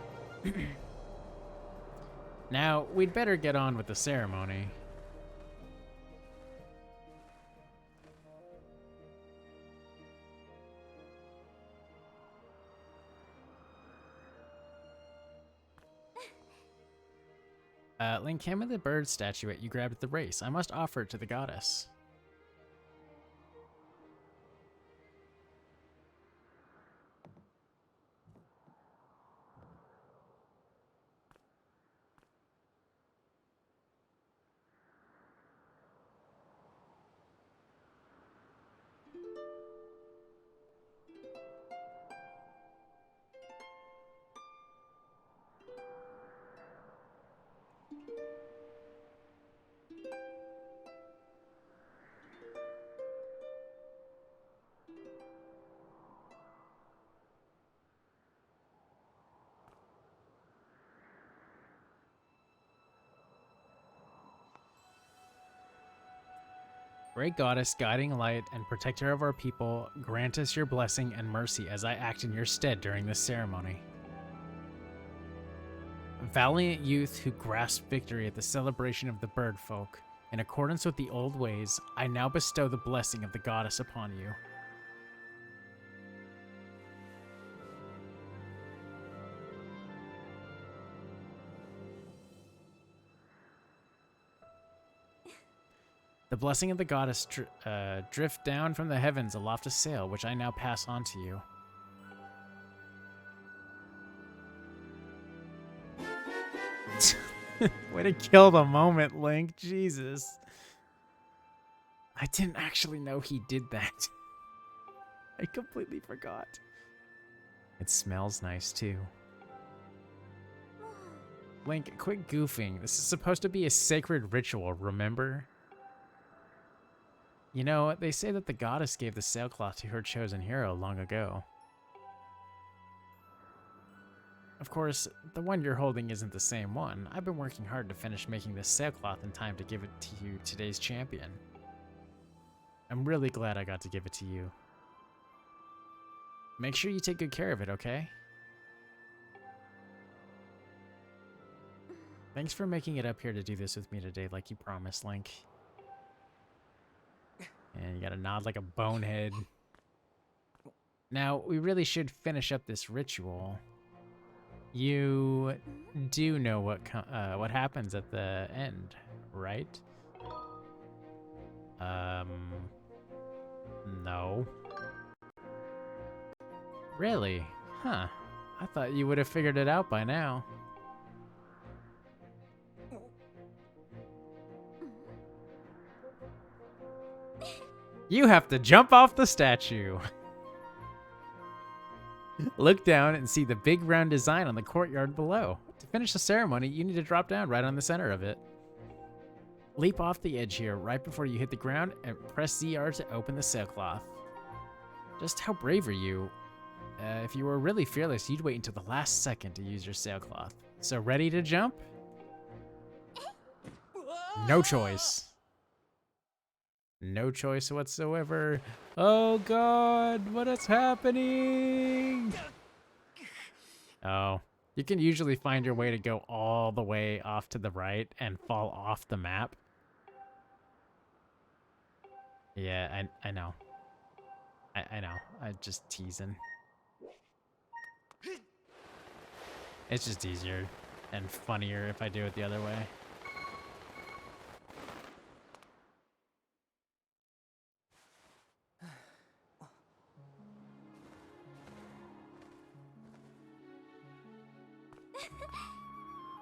Now, we'd better get on with the ceremony. Link, hand me the bird statuette you grabbed at the race. I must offer it to the goddess. Great goddess, guiding light, and protector of our people, grant us your blessing and mercy as I act in your stead during this ceremony. Valiant youth who grasped victory at the celebration of the bird folk, in accordance with the old ways, I now bestow the blessing of the goddess upon you. The blessing of the goddess drift down from the heavens aloft a sail, which I now pass on to you. Way to kill the moment, Link. Jesus. I didn't actually know he did that. I completely forgot. It smells nice, too. Link, quit goofing. This is supposed to be a sacred ritual, remember? You know, they say that the goddess gave the sailcloth to her chosen hero long ago. Of course, the one you're holding isn't the same one. I've been working hard to finish making this sailcloth in time to give it to you, today's champion. I'm really glad I got to give it to you. Make sure you take good care of it, okay? Thanks for making it up here to do this with me today like you promised, Link. And you gotta nod like a bonehead. Now, we really should finish up this ritual. You do know what happens at the end, right? No. Really? Huh. I thought you would have figured it out by now. You have to jump off the statue. Look down and see the big round design on the courtyard below. To finish the ceremony, you need to drop down right on the center of it. Leap off the edge here right before you hit the ground and press ZR to open the sailcloth. Just how brave are you? If you were really fearless, you'd wait until the last second to use your sailcloth. So ready to jump? No choice. No choice whatsoever. Oh God, what is happening? Oh, you can usually find your way to go all the way off to the right and fall off the map. Yeah, I know. I know. I'm just teasing. It's just easier and funnier if I do it the other way.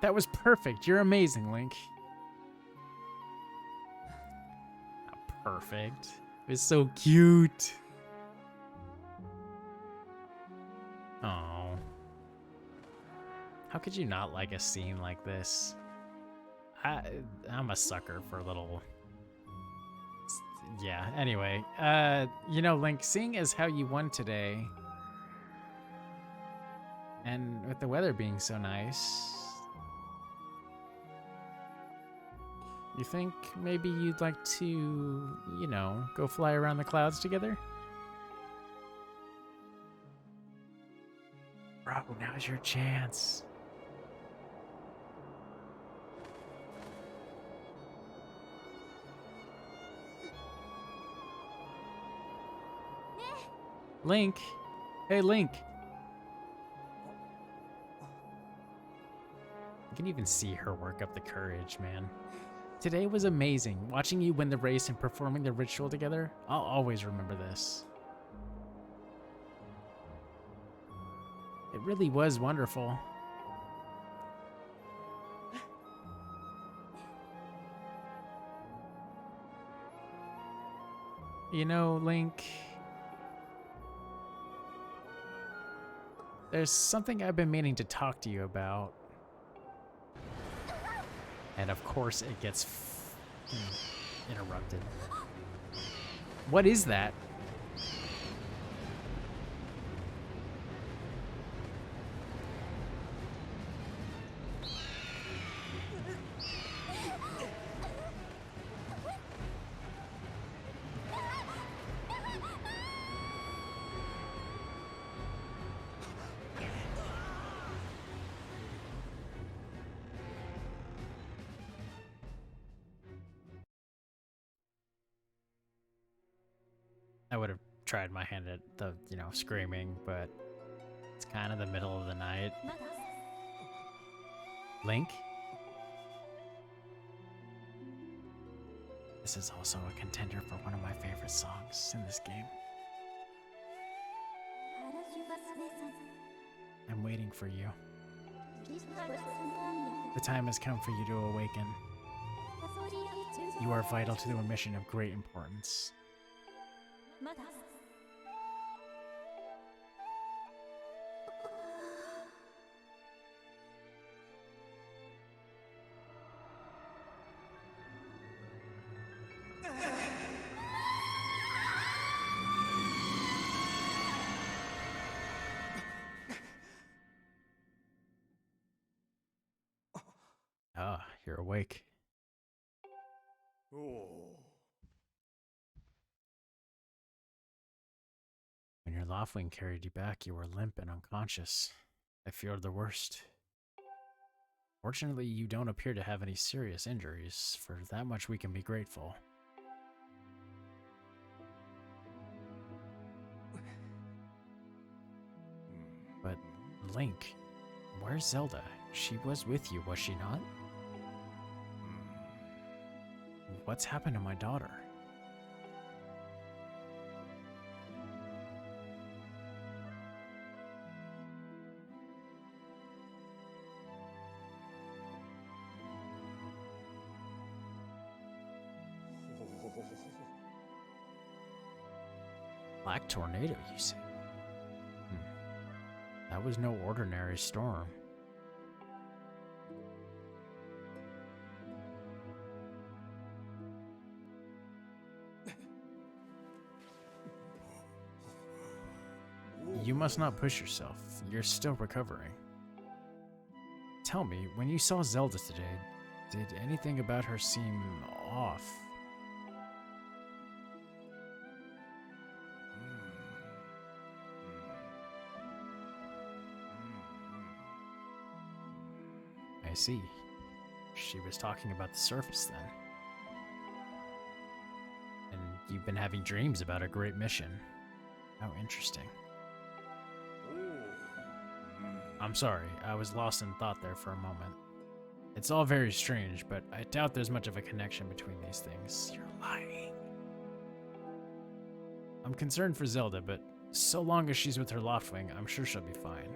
That was perfect. You're amazing, Link. Not perfect. It's so cute. Oh. How could you not like a scene like this? I'm a sucker for little... Yeah, anyway. You know, Link, seeing as how you won today, and with the weather being so nice, you think maybe you'd like to, you know, go fly around the clouds together? Bro, now's your chance. Link. Hey, Link. You can even see her work up the courage, man. Today was amazing. Watching you win the race and performing the ritual together, I'll always remember this. It really was wonderful. You know, Link, there's something I've been meaning to talk to you about. And of course it gets interrupted. What is that? I would have tried my hand at the, you know, screaming, but it's kind of the middle of the night. Link? This is also a contender for one of my favorite songs in this game. I'm waiting for you. The time has come for you to awaken. You are vital to a mission of great importance. awake. When your Loftwing carried you back, you were limp and unconscious. I feared the worst. Fortunately, you don't appear to have any serious injuries. For that much we can be grateful. But, Link, where's Zelda? She was with you, was she not? What's happened to my daughter? Black tornado, you say? That was no ordinary storm. You must not push yourself. You're still recovering. Tell me, when you saw Zelda today, did anything about her seem off? I see. She was talking about the surface then. And you've been having dreams about a great mission. How interesting. I'm sorry, I was lost in thought there for a moment. It's all very strange, but I doubt there's much of a connection between these things. You're lying. I'm concerned for Zelda, but so long as she's with her Loftwing, I'm sure she'll be fine.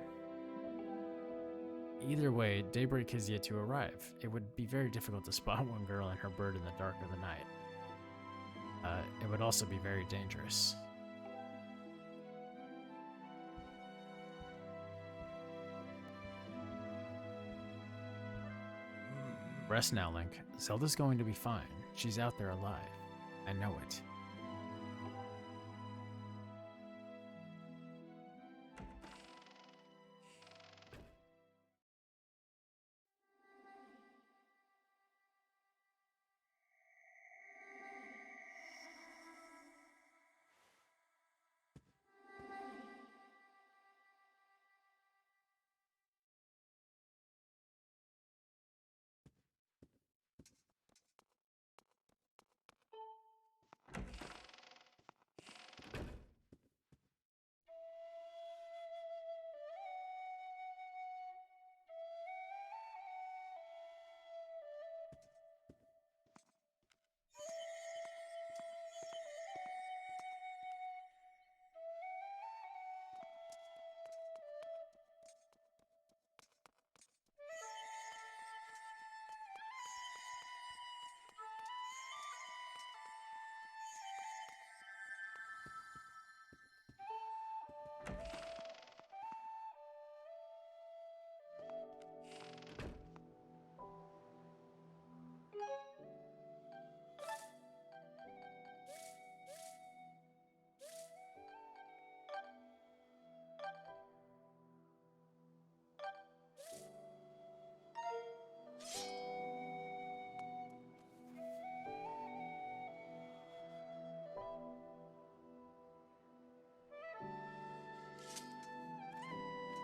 Either way, daybreak has yet to arrive. It would be very difficult to spot one girl and her bird in the dark of the night. It would also be very dangerous. Rest now, Link. Zelda's going to be fine. She's out there alive. I know it.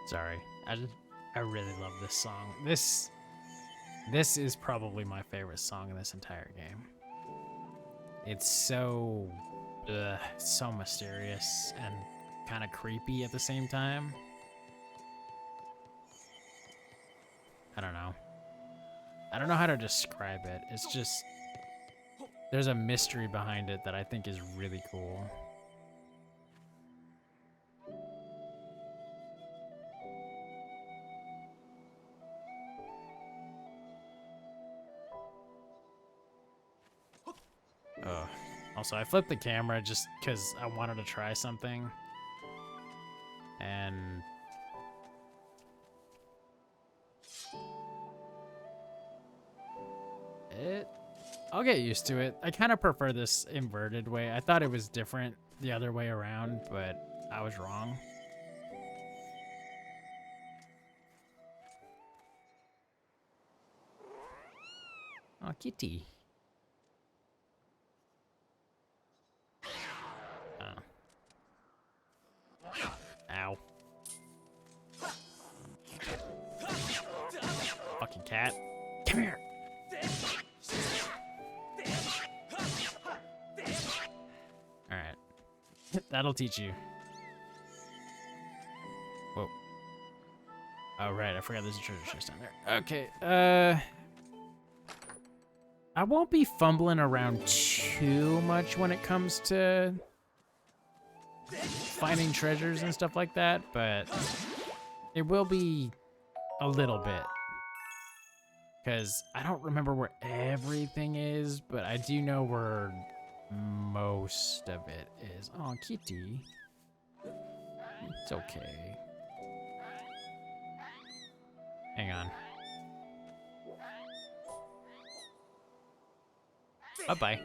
Sorry, I really love this song. This is probably my favorite song in this entire game. It's so mysterious and kind of creepy at the same time. I don't know. I don't know how to describe it. It's just there's a mystery behind it that I think is really cool. Also, I flipped the camera just because I wanted to try something. And I'll get used to it. I kind of prefer this inverted way. I thought it was different the other way around, but I was wrong. Oh, kitty. Oh. Ow. Fucking cat. Come here. Alright. That'll teach you. Whoa. Oh, right. I forgot there's a treasure chest down there. Okay. I won't be fumbling around too much when it comes to finding treasures and stuff like that, but it will be a little bit. Because I don't remember where everything is, but I do know where most of it is. Oh, kitty. It's okay. Hang on. Bye-bye.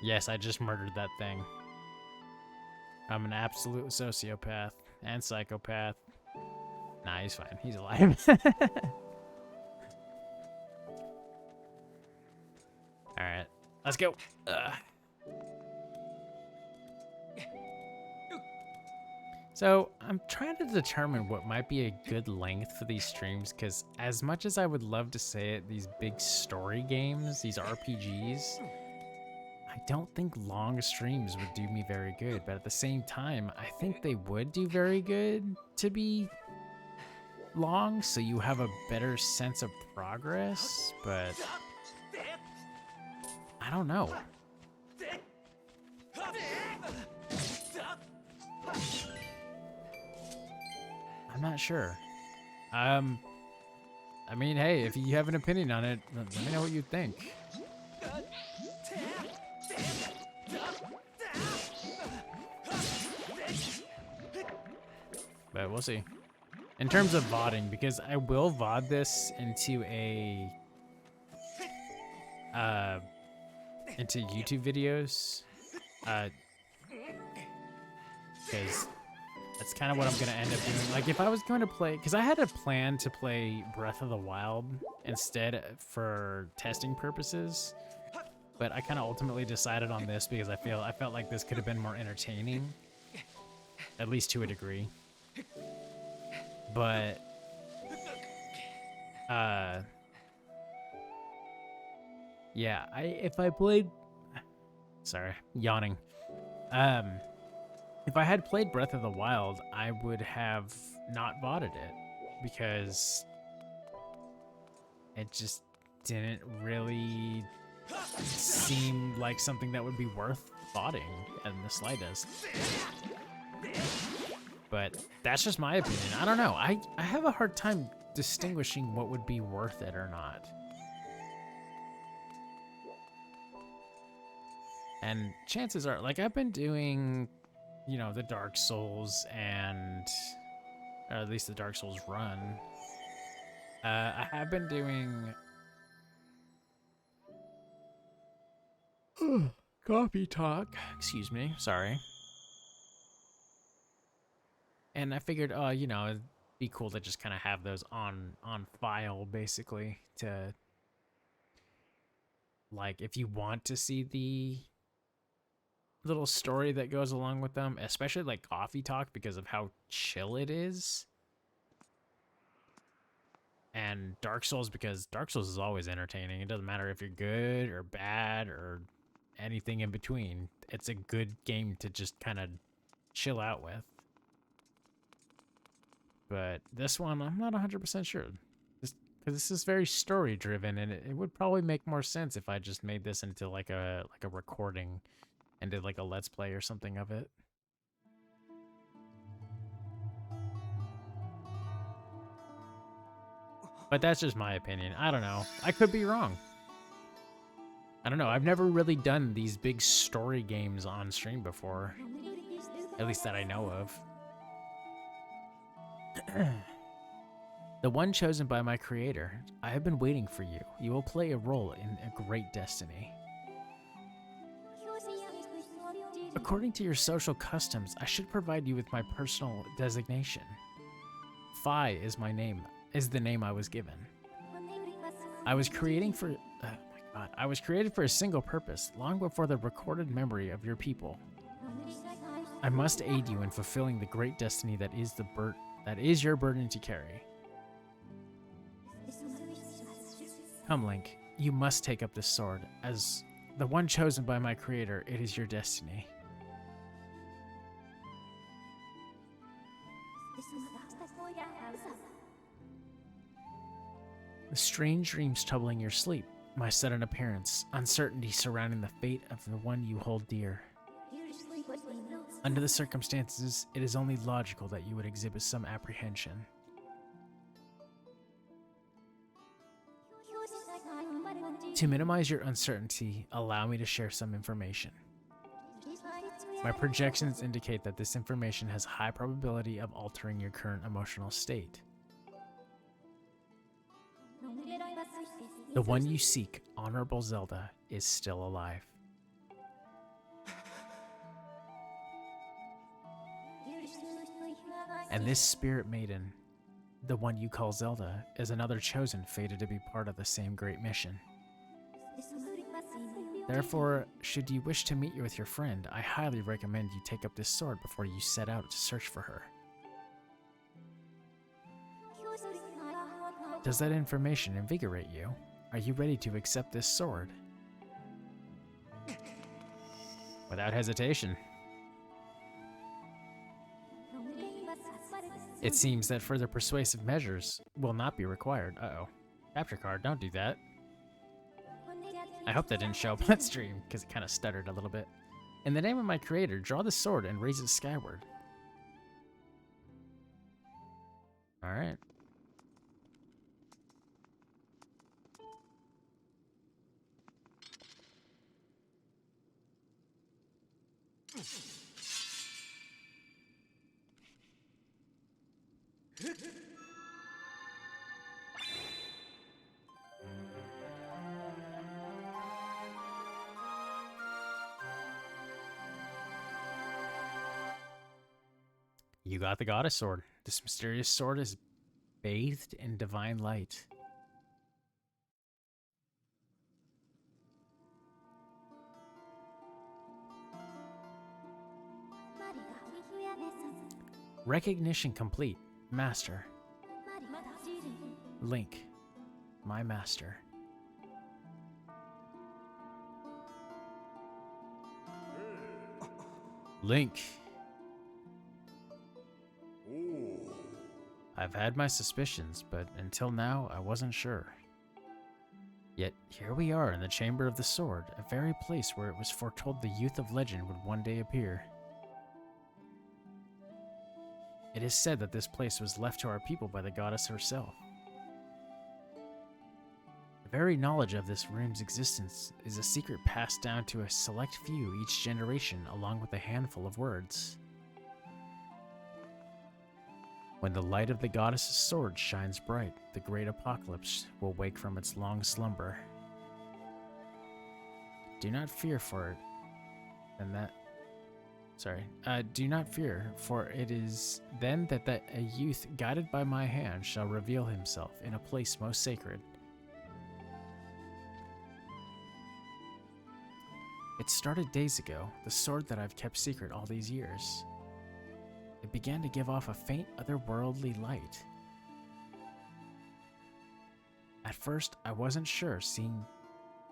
Yes, I just murdered that thing. I'm an absolute sociopath and psychopath. Nah, he's fine. He's alive. Alright, let's go. So, I'm trying to determine what might be a good length for these streams, because as much as I would love to say it, these big story games, these RPGs, I don't think long streams would do me very good, but at the same time, I think they would do very good to be long, so you have a better sense of progress, but I don't know. I'm not sure. I mean, hey, if you have an opinion on it, let me know what you think. But we'll see. In terms of VODing, because I will VOD this into into YouTube videos, because that's kind of what I'm gonna end up doing. Like, if I was going to play, because I had a plan to play Breath of the Wild instead for testing purposes, but I kind of ultimately decided on this because I felt like this could have been more entertaining, at least to a degree. But yeah, if I played, sorry, yawning. If I had played Breath of the Wild, I would have not VODed it because it just didn't really seem like something that would be worth VODing in the slightest. But that's just my opinion. I don't know. I have a hard time distinguishing what would be worth it or not. And chances are, like, I've been doing, you know, the Dark Souls and, or at least the Dark Souls run. I have been doing coffee talk. Excuse me. Sorry. And I figured, oh, you know, it'd be cool to just kind of have those on file, basically, to, like, if you want to see the little story that goes along with them, especially like coffee talk because of how chill it is, and Dark Souls because Dark Souls is always entertaining. It doesn't matter if you're good or bad or anything in between. It's a good game to just kind of chill out with. But this one, I'm not 100% sure. Because this is very story driven, and it would probably make more sense if I just made this into like a recording and did like a let's play or something of it. But that's just my opinion. I don't know. I could be wrong. I don't know. I've never really done these big story games on stream before. At least that I know of. The one chosen by my creator. I have been waiting for you. You will play a role in a great destiny. According to your social customs, I should provide you with my personal designation. Phi is my name, is the name I was given. I was creating for... oh my god. I was created for a single purpose, long before the recorded memory of your people. I must aid you in fulfilling the great destiny that is your burden to carry. Come, Link. You must take up this sword. As the one chosen by my creator, it is your destiny. The strange dreams troubling your sleep, my sudden appearance, uncertainty surrounding the fate of the one you hold dear. Under the circumstances, it is only logical that you would exhibit some apprehension. To minimize your uncertainty, allow me to share some information. My projections indicate that this information has high probability of altering your current emotional state. The one you seek, Honorable Zelda, is still alive. And this spirit maiden, the one you call Zelda, is another chosen fated to be part of the same great mission. Therefore, should you wish to meet with your friend, I highly recommend you take up this sword before you set out to search for her. Does that information invigorate you? Are you ready to accept this sword? Without hesitation. It seems that further persuasive measures will not be required. Uh-oh. Capture card, don't do that. I hope that didn't show up on stream, because it kind of stuttered a little bit. In the name of my creator, draw the sword and raise it skyward. Alright. You got the goddess sword. This mysterious sword is bathed in divine light. Recognition complete. Master. Link. My master. Link. I've had my suspicions, but until now, I wasn't sure. Yet, here we are in the Chamber of the Sword, a very place where it was foretold the youth of legend would one day appear. It is said that this place was left to our people by the goddess herself. The very knowledge of this room's existence is a secret passed down to a select few each generation, along with a handful of words. When the light of the goddess's sword shines bright, the great apocalypse will wake from its long slumber. Do not fear for it, do not fear, for it is then that a youth guided by my hand shall reveal himself in a place most sacred. It started days ago, the sword that I've kept secret all these years. It began to give off a faint otherworldly light. At first, I wasn't sure seeing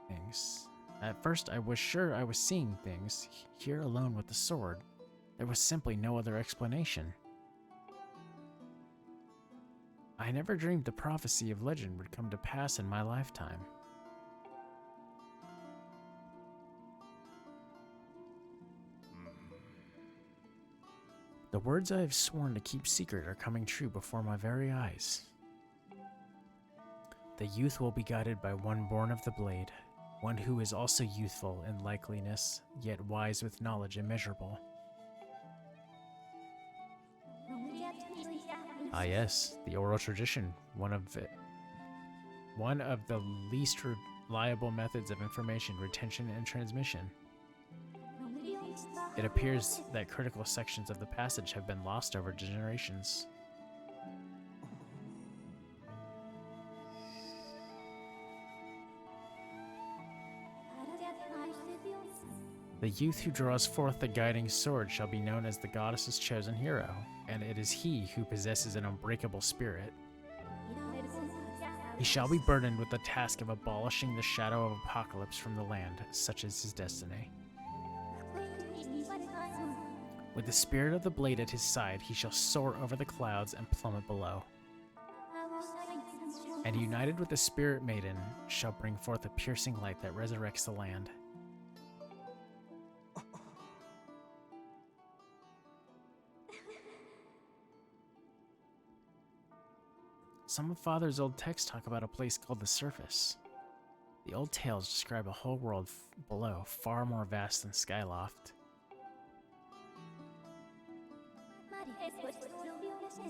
things. At first, I was sure I was seeing things, here alone with the sword. There was simply no other explanation. I never dreamed the prophecy of legend would come to pass in my lifetime. The words I have sworn to keep secret are coming true before my very eyes. The youth will be guided by one born of the blade, one who is also youthful in likeliness, yet wise with knowledge immeasurable. Ah yes, the oral tradition, one of the least reliable methods of information retention and transmission. It appears that critical sections of the passage have been lost over generations. The youth who draws forth the guiding sword shall be known as the goddess's chosen hero, and it is he who possesses an unbreakable spirit. He shall be burdened with the task of abolishing the shadow of apocalypse from the land, such is his destiny. With the spirit of the blade at his side, he shall soar over the clouds and plummet below. And united with the spirit maiden, shall bring forth a piercing light that resurrects the land. Some of Father's old texts talk about a place called the Surface. The old tales describe a whole world below, far more vast than Skyloft.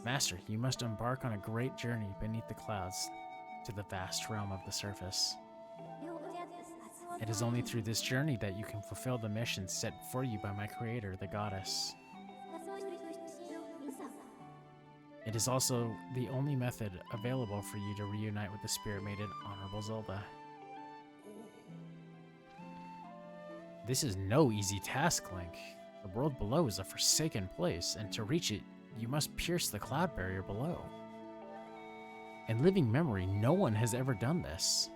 Master, you must embark on a great journey beneath the clouds to the vast realm of the Surface. It is only through this journey that you can fulfill the mission set before you by my creator, the goddess. It is also the only method available for you to reunite with the spirit maiden, Honorable Zelda. This is no easy task, Link. The world below is a forsaken place, and to reach it, you must pierce the cloud barrier below. In living memory, no one has ever done this.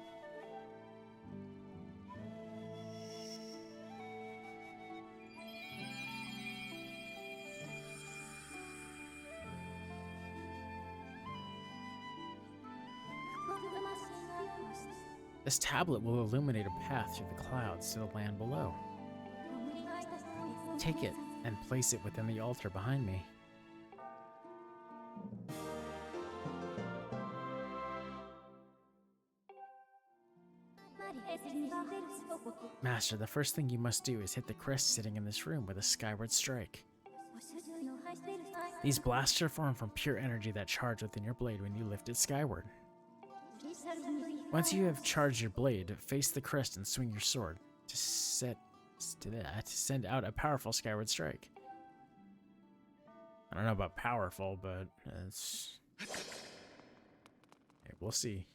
This tablet will illuminate a path through the clouds to the land below. Take it and place it within the altar behind me. Master, the first thing you must do is hit the crest sitting in this room with a Skyward strike. These blasts are formed from pure energy that charge within your blade when you lift it skyward. Once you have charged your blade, face the crest and swing your sword to send out a powerful Skyward strike. I don't know about powerful, but it's... Hey, we'll see.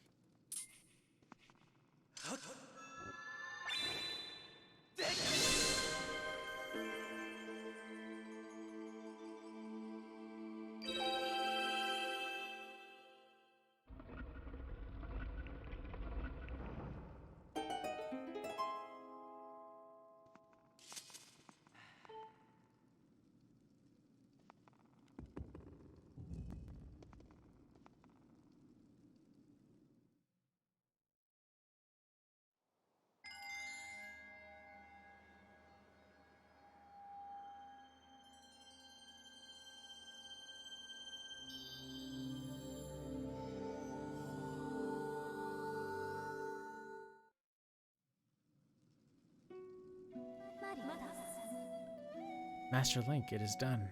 Master Link, it is done.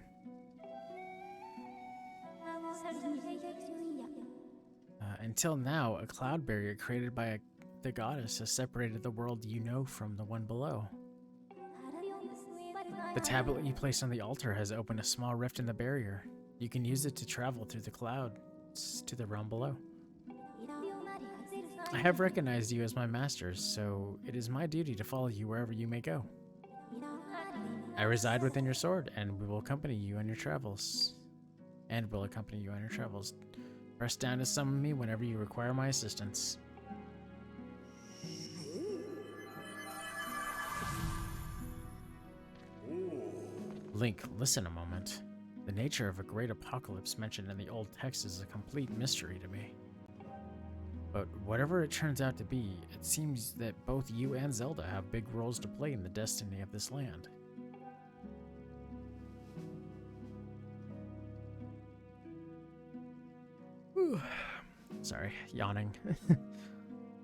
Until now, a cloud barrier created by the goddess has separated the world you know from the one below. The tablet you placed on the altar has opened a small rift in the barrier. You can use it to travel through the clouds to the realm below. I have recognized you as my masters, so it is my duty to follow you wherever you may go. I reside within your sword, and we will accompany you on your travels. Press down to summon me whenever you require my assistance. Link, listen a moment. The nature of a great apocalypse mentioned in the old text is a complete mystery to me. But whatever it turns out to be, it seems that both you and Zelda have big roles to play in the destiny of this land. Sorry, yawning.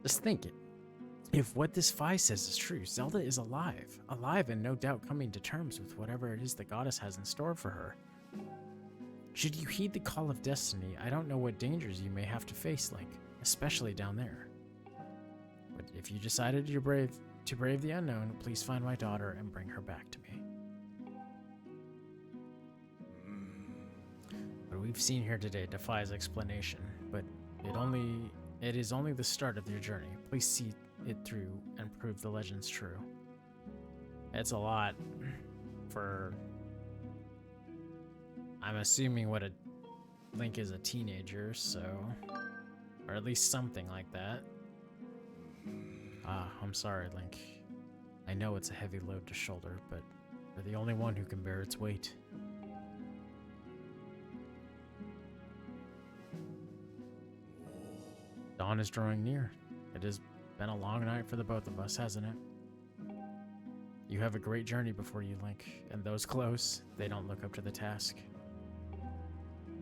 Just think it. If what this Fi says is true, Zelda is alive. Alive and no doubt coming to terms with whatever it is the goddess has in store for her. Should you heed the call of destiny, I don't know what dangers you may have to face, Link, especially down there. But if you decided to brave the unknown, please find my daughter and bring her back to me. What we've seen here today defies explanation, but it is only the start of your journey. Please see it through and prove the legends true. It's a lot for, I'm assuming what a Link is a teenager, so, or at least something like that. Ah, I'm sorry, Link. I know it's a heavy load to shoulder, but you're the only one who can bear its weight. Dawn is drawing near. It has been a long night for the both of us, hasn't it? You have a great journey before you, Link, and those close, they don't look up to the task.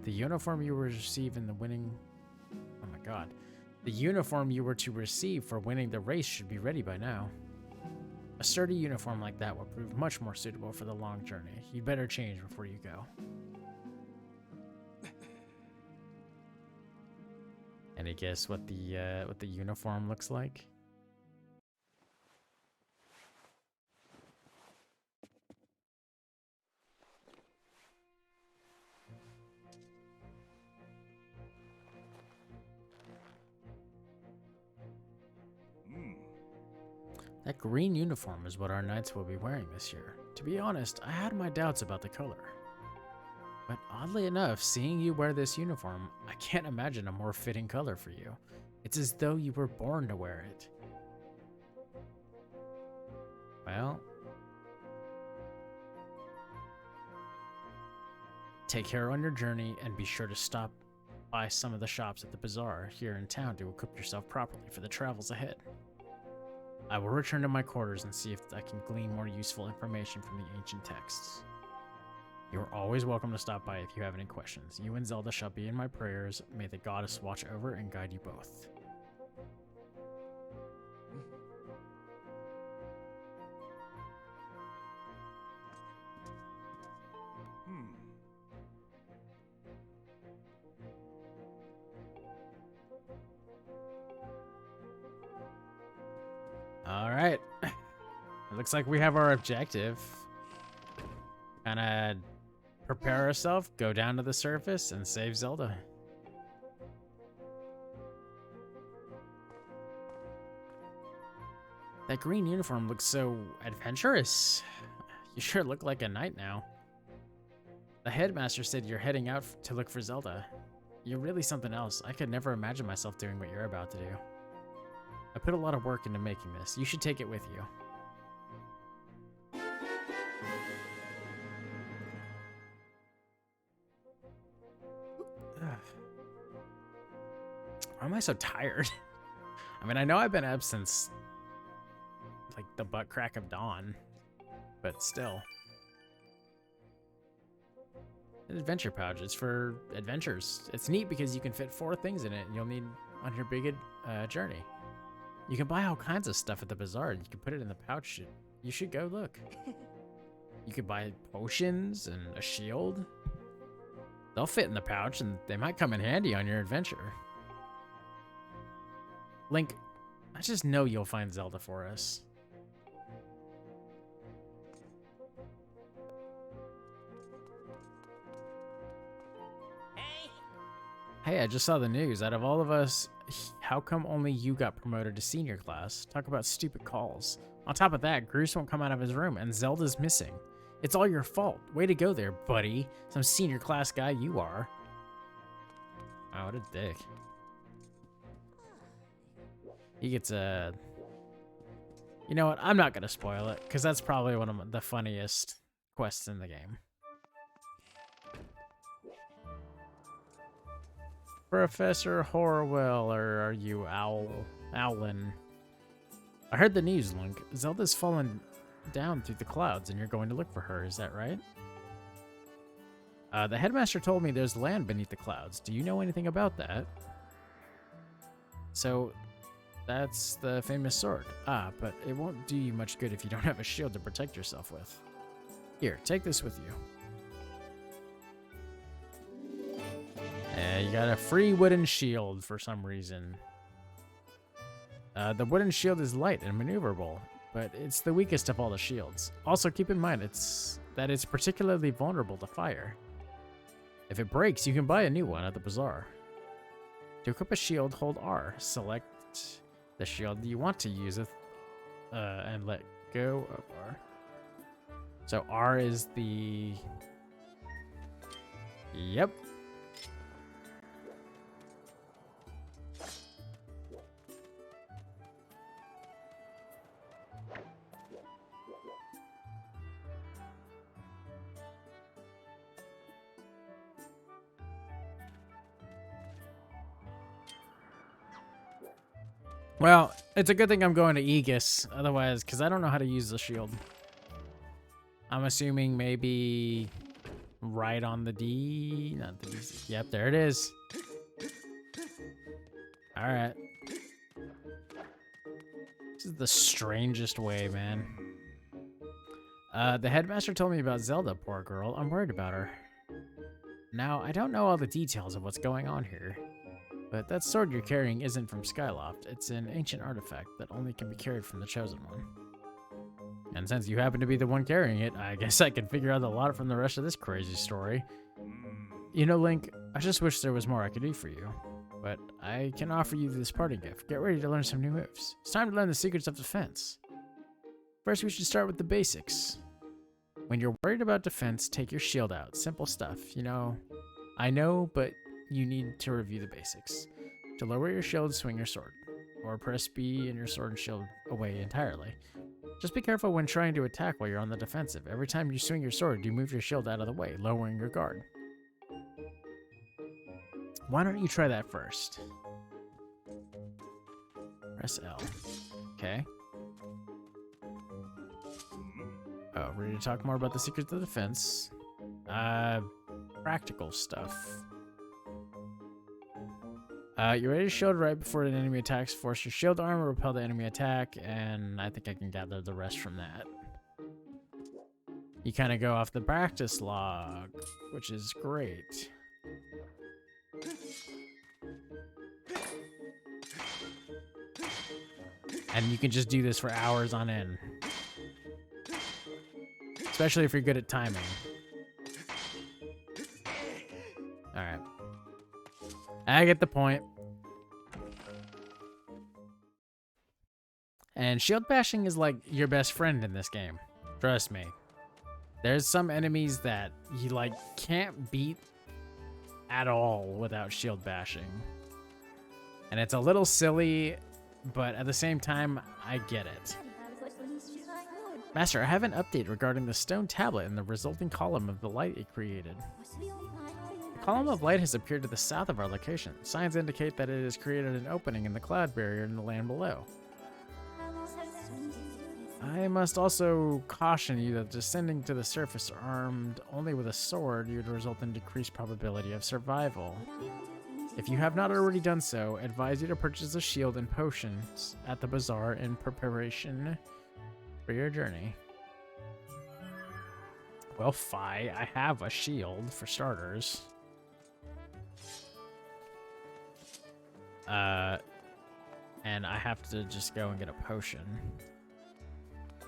The uniform you were to receive in the winning... Oh my god. The uniform you were to receive for winning the race should be ready by now. A sturdy uniform like that will prove much more suitable for the long journey. You'd better change before you go. Any guess what the uniform looks like? That green uniform is what our knights will be wearing this year. To be honest, I had my doubts about the color. But oddly enough, seeing you wear this uniform, I can't imagine a more fitting color for you. It's as though you were born to wear it. Well, take care on your journey and be sure to stop by some of the shops at the bazaar here in town to equip yourself properly for the travels ahead. I will return to my quarters and see if I can glean more useful information from the ancient texts. You are always welcome to stop by if you have any questions. You and Zelda shall be in my prayers. May the goddess watch over and guide you both. All right. It looks like we have our objective. Kind of prepare ourselves, go down to the surface, and save Zelda. That green uniform looks so adventurous. You sure look like a knight now. The headmaster said you're heading out to look for Zelda. You're really something else. I could never imagine myself doing what you're about to do. I put a lot of work into making this. You should take it with you. Why am I so tired? I mean, I know I've been up since like the butt crack of dawn, but still. An adventure pouch. It's for adventures. It's neat because you can fit 4 things in it and you'll need on your big journey. You can buy all kinds of stuff at the bazaar and you can put it in the pouch. You should go look. You could buy potions and a shield. They'll fit in the pouch and they might come in handy on your adventure. Link, I just know you'll find Zelda for us. Hey, I just saw the news. Out of all of us, how come only you got promoted to senior class? Talk about stupid calls. On top of that, Groose won't come out of his room, and Zelda's missing. It's all your fault. Way to go there, buddy. Some senior class guy you are. Oh, what a dick. He gets a... You know what? I'm not going to spoil it, because that's probably one of the funniest quests in the game. Professor Horwell, or are you Owlin? I heard the news, Link. Zelda's fallen down through the clouds, and you're going to look for her. Is that right? The headmaster told me there's land beneath the clouds. Do you know anything about that? So, that's the famous sword. Ah, but it won't do you much good if you don't have a shield to protect yourself with. Here, take this with you. You got a free wooden shield for some reason. The wooden shield is light and maneuverable, but it's the weakest of all the shields. Also, keep in mind it's particularly vulnerable to fire. If it breaks, you can buy a new one at the bazaar. To equip a shield, hold R. Select the shield you want to use it, and let go of R. So R is the... Yep. Well, it's a good thing I'm going to Aegis, otherwise, because I don't know how to use the shield. I'm assuming maybe right on the D, not the D. Yep, there it is. All right. This is the strangest way, man. The headmaster told me about Zelda, poor girl. I'm worried about her. Now, I don't know all the details of what's going on here. But that sword you're carrying isn't from Skyloft. It's an ancient artifact that only can be carried from the Chosen One. And since you happen to be the one carrying it, I guess I can figure out a lot from the rest of this crazy story. You know, Link, I just wish there was more I could do for you. But I can offer you this parting gift. Get ready to learn some new moves. It's time to learn the secrets of defense. First, we should start with the basics. When you're worried about defense, take your shield out. Simple stuff, you know. I know, but you need to review the basics. To lower your shield, swing your sword. Or press B and your sword and shield away entirely. Just be careful when trying to attack while you're on the defensive. Every time you swing your sword, you move your shield out of the way, lowering your guard. Why don't you try that first? Press L. Okay. Oh, ready to talk more about the secrets of defense? Practical stuff. You ready to shield right before an enemy attacks. Force your shield armor, repel the enemy attack, and I think I can gather the rest from that. You kind of go off the practice log, which is great. And you can just do this for hours on end. Especially if you're good at timing. Alright. I get the point. And shield bashing is like your best friend in this game. Trust me. There's some enemies that you like can't beat at all without shield bashing. And it's a little silly, but at the same time, I get it. Master, I have an update regarding the stone tablet and the resulting column of the light it created. The column of light has appeared to the south of our location. Signs indicate that it has created an opening in the cloud barrier in the land below. I must also caution you that descending to the surface armed only with a sword would result in decreased probability of survival. If you have not already done so, I advise you to purchase a shield and potions at the bazaar in preparation for your journey. Well, Fi, I have a shield for starters. And I have to just go and get a potion.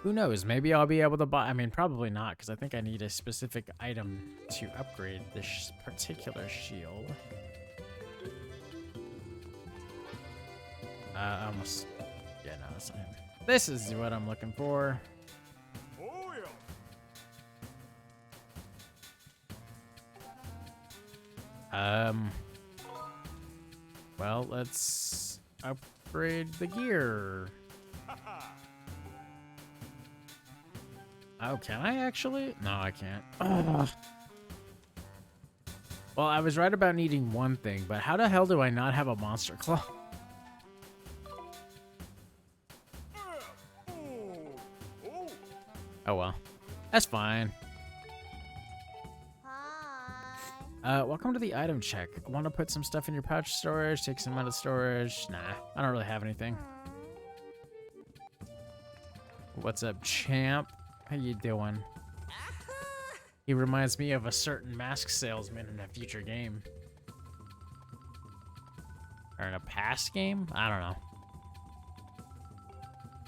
Who knows? Maybe I'll be able to buy... I mean, probably not, because I think I need a specific item to upgrade this particular shield. Almost... Yeah, no, that's not him. This is what I'm looking for. Well, let's upgrade the gear. Oh, can I actually? No, I can't. Ugh. Well, I was right about needing one thing, but how the hell do I not have a monster claw? Oh well. That's fine. Welcome to the item check. Want to put some stuff in your pouch storage? Take some out of storage? Nah, I don't really have anything. What's up, champ? How you doing? He reminds me of a certain mask salesman in a future game. Or in a past game? I don't know.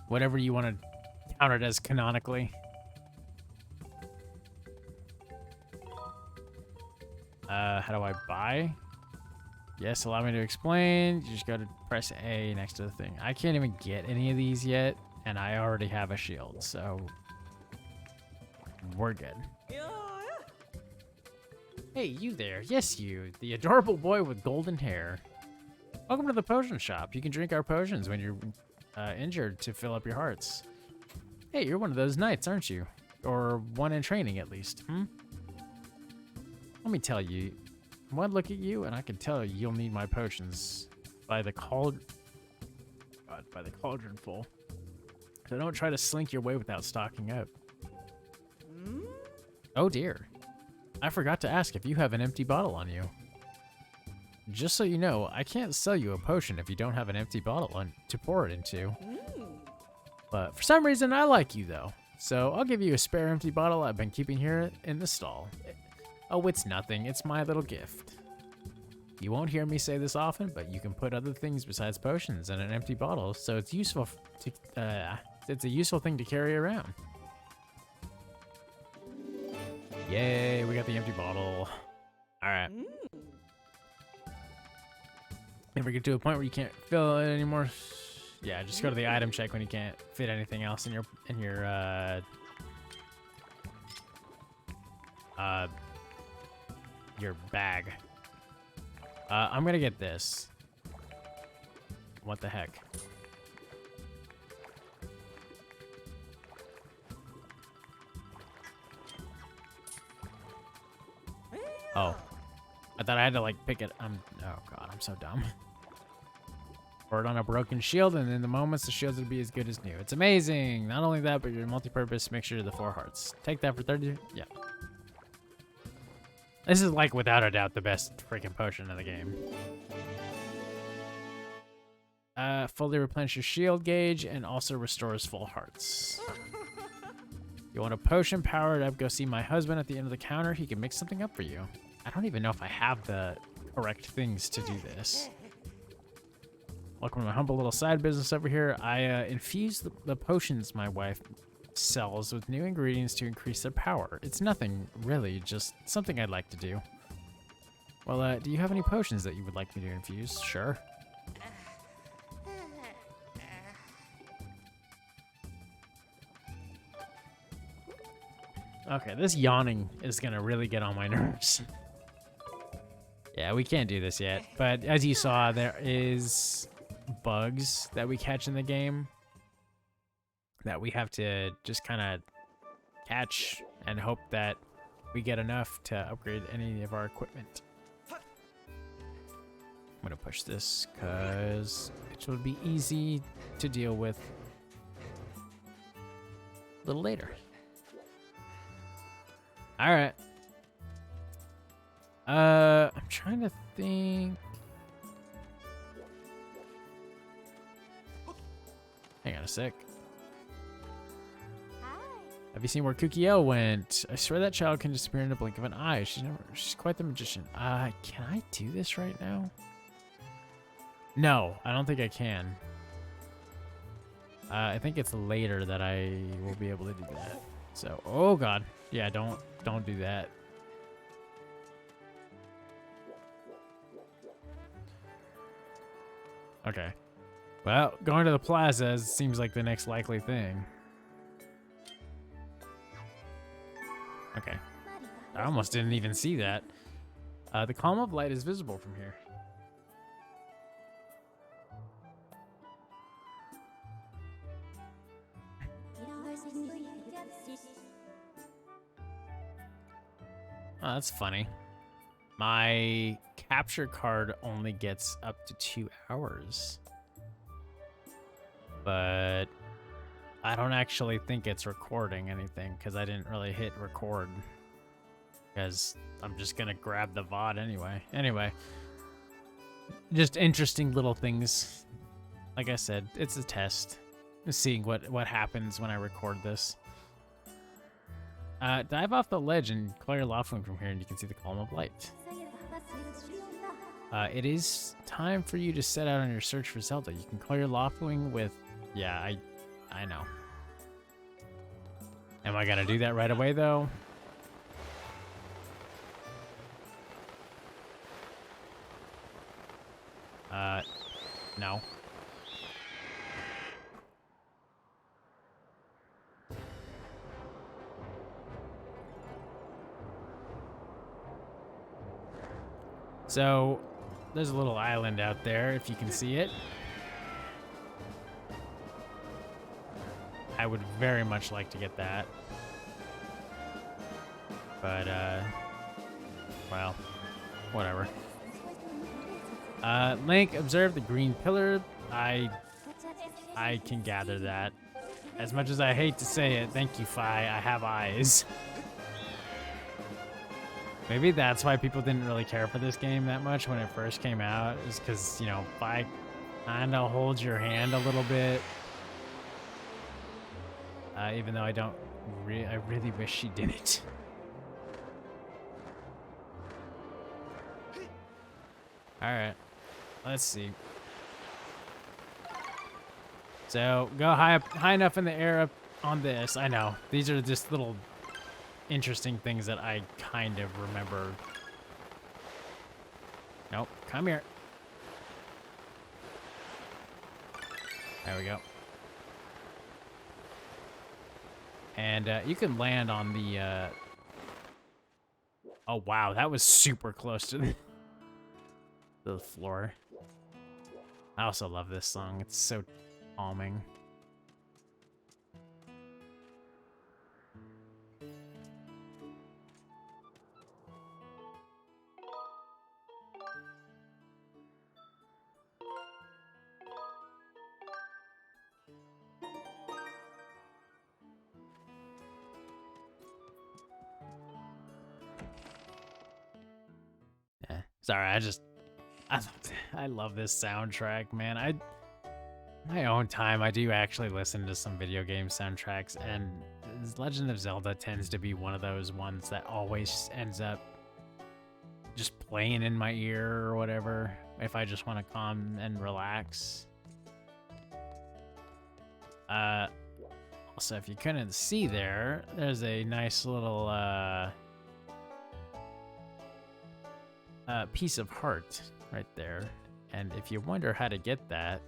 Whatever you want to count it as canonically. How do I buy? Yes, allow me to explain. You just go to press A next to the thing. I can't even get any of these yet, and I already have a shield, so... we're good. Hey, you there. Yes, you. The adorable boy with golden hair. Welcome to the potion shop. You can drink our potions when you're injured to fill up your hearts. Hey, you're one of those knights, aren't you? Or one in training, at least, Let me tell you. One look at you, and I can tell you'll need my potions by the cauldron full. So don't try to slink your way without stocking up. Oh dear. I forgot to ask if you have an empty bottle on you. Just so you know, I can't sell you a potion if you don't have an empty bottle to pour it into. But for some reason, I like you though. So I'll give you a spare empty bottle I've been keeping here in the stall. Oh, it's nothing. It's my little gift. You won't hear me say this often, but you can put other things besides potions in an empty bottle, so it's useful it's a useful thing to carry around. Yay, we got the empty bottle. All right. If we get to a point where you can't fill it anymore, yeah, just go to the item check when you can't fit anything else in your bag. I'm gonna get this. What the heck? Oh. I thought I had to like pick it. Oh god, I'm so dumb. Pour it on a broken shield, and in the moments the shields will be as good as new. It's amazing! Not only that, but your multi-purpose mixture of the 4 hearts. Take that for 30. Yeah. This is like without a doubt the best freaking potion in the game. Fully replenish your shield gauge and also restores full hearts. You want a potion powered up? Go see my husband at the end of the counter. He can mix something up for you. I don't even know if I have the correct things to do this. Welcome to my humble little side business over here. I infuse the potions my wife sells with new ingredients to increase their power. It's nothing really, just something I'd like to do. Well, do you have any potions that you would like me to infuse? Sure. Okay, this yawning is gonna really get on my nerves. Yeah, we can't do this yet, but as you saw, there is bugs that we catch in the game that we have to just kind of catch and hope that we get enough to upgrade any of our equipment. I'm gonna push this because it will be easy to deal with a little later. All right. I'm trying to think. Hang on a sec. Have you seen where Kukiel went? I swear that child can disappear in the blink of an eye. She's quite the magician. Can I do this right now? No, I don't think I can. I think it's later that I will be able to do that. So, oh god. Yeah, don't do that. Okay. Well, going to the plaza seems like the next likely thing. Okay. I almost didn't even see that. The column of light is visible from here. Oh, that's funny. My capture card only gets up to 2 hours. But I don't actually think it's recording anything because I didn't really hit record. Because I'm just going to grab the VOD anyway. Anyway, just interesting little things. Like I said, it's a test. Seeing what happens when I record this. Dive off the ledge and clear Loftwing from here and you can see the column of light. It is time for you to set out on your search for Zelda. You can clear Loftwing with... Yeah, I know. Am I gonna do that right away, though? No. So, there's a little island out there, if you can see it. I would very much like to get that. But, well, whatever. Link, observe the green pillar. I can gather that. As much as I hate to say it, thank you, Fi, I have eyes. Maybe that's why people didn't really care for this game that much when it first came out, is because, you know, Fi kinda holds your hand a little bit. Even though I don't I really wish she didn't. Alright, let's see. So, go high enough in the air up on this. I know, these are just little interesting things that I kind of remember. Nope, come here. There we go. And you can land on the... Oh, wow, that was super close to the floor. I also love this song. It's so calming. Sorry, I love this soundtrack, man. My own time, I do actually listen to some video game soundtracks, and Legend of Zelda tends to be one of those ones that always ends up just playing in my ear or whatever, if I just want to calm and relax. Also, if you couldn't see there's a nice little, piece of heart right there. And if you wonder how to get that,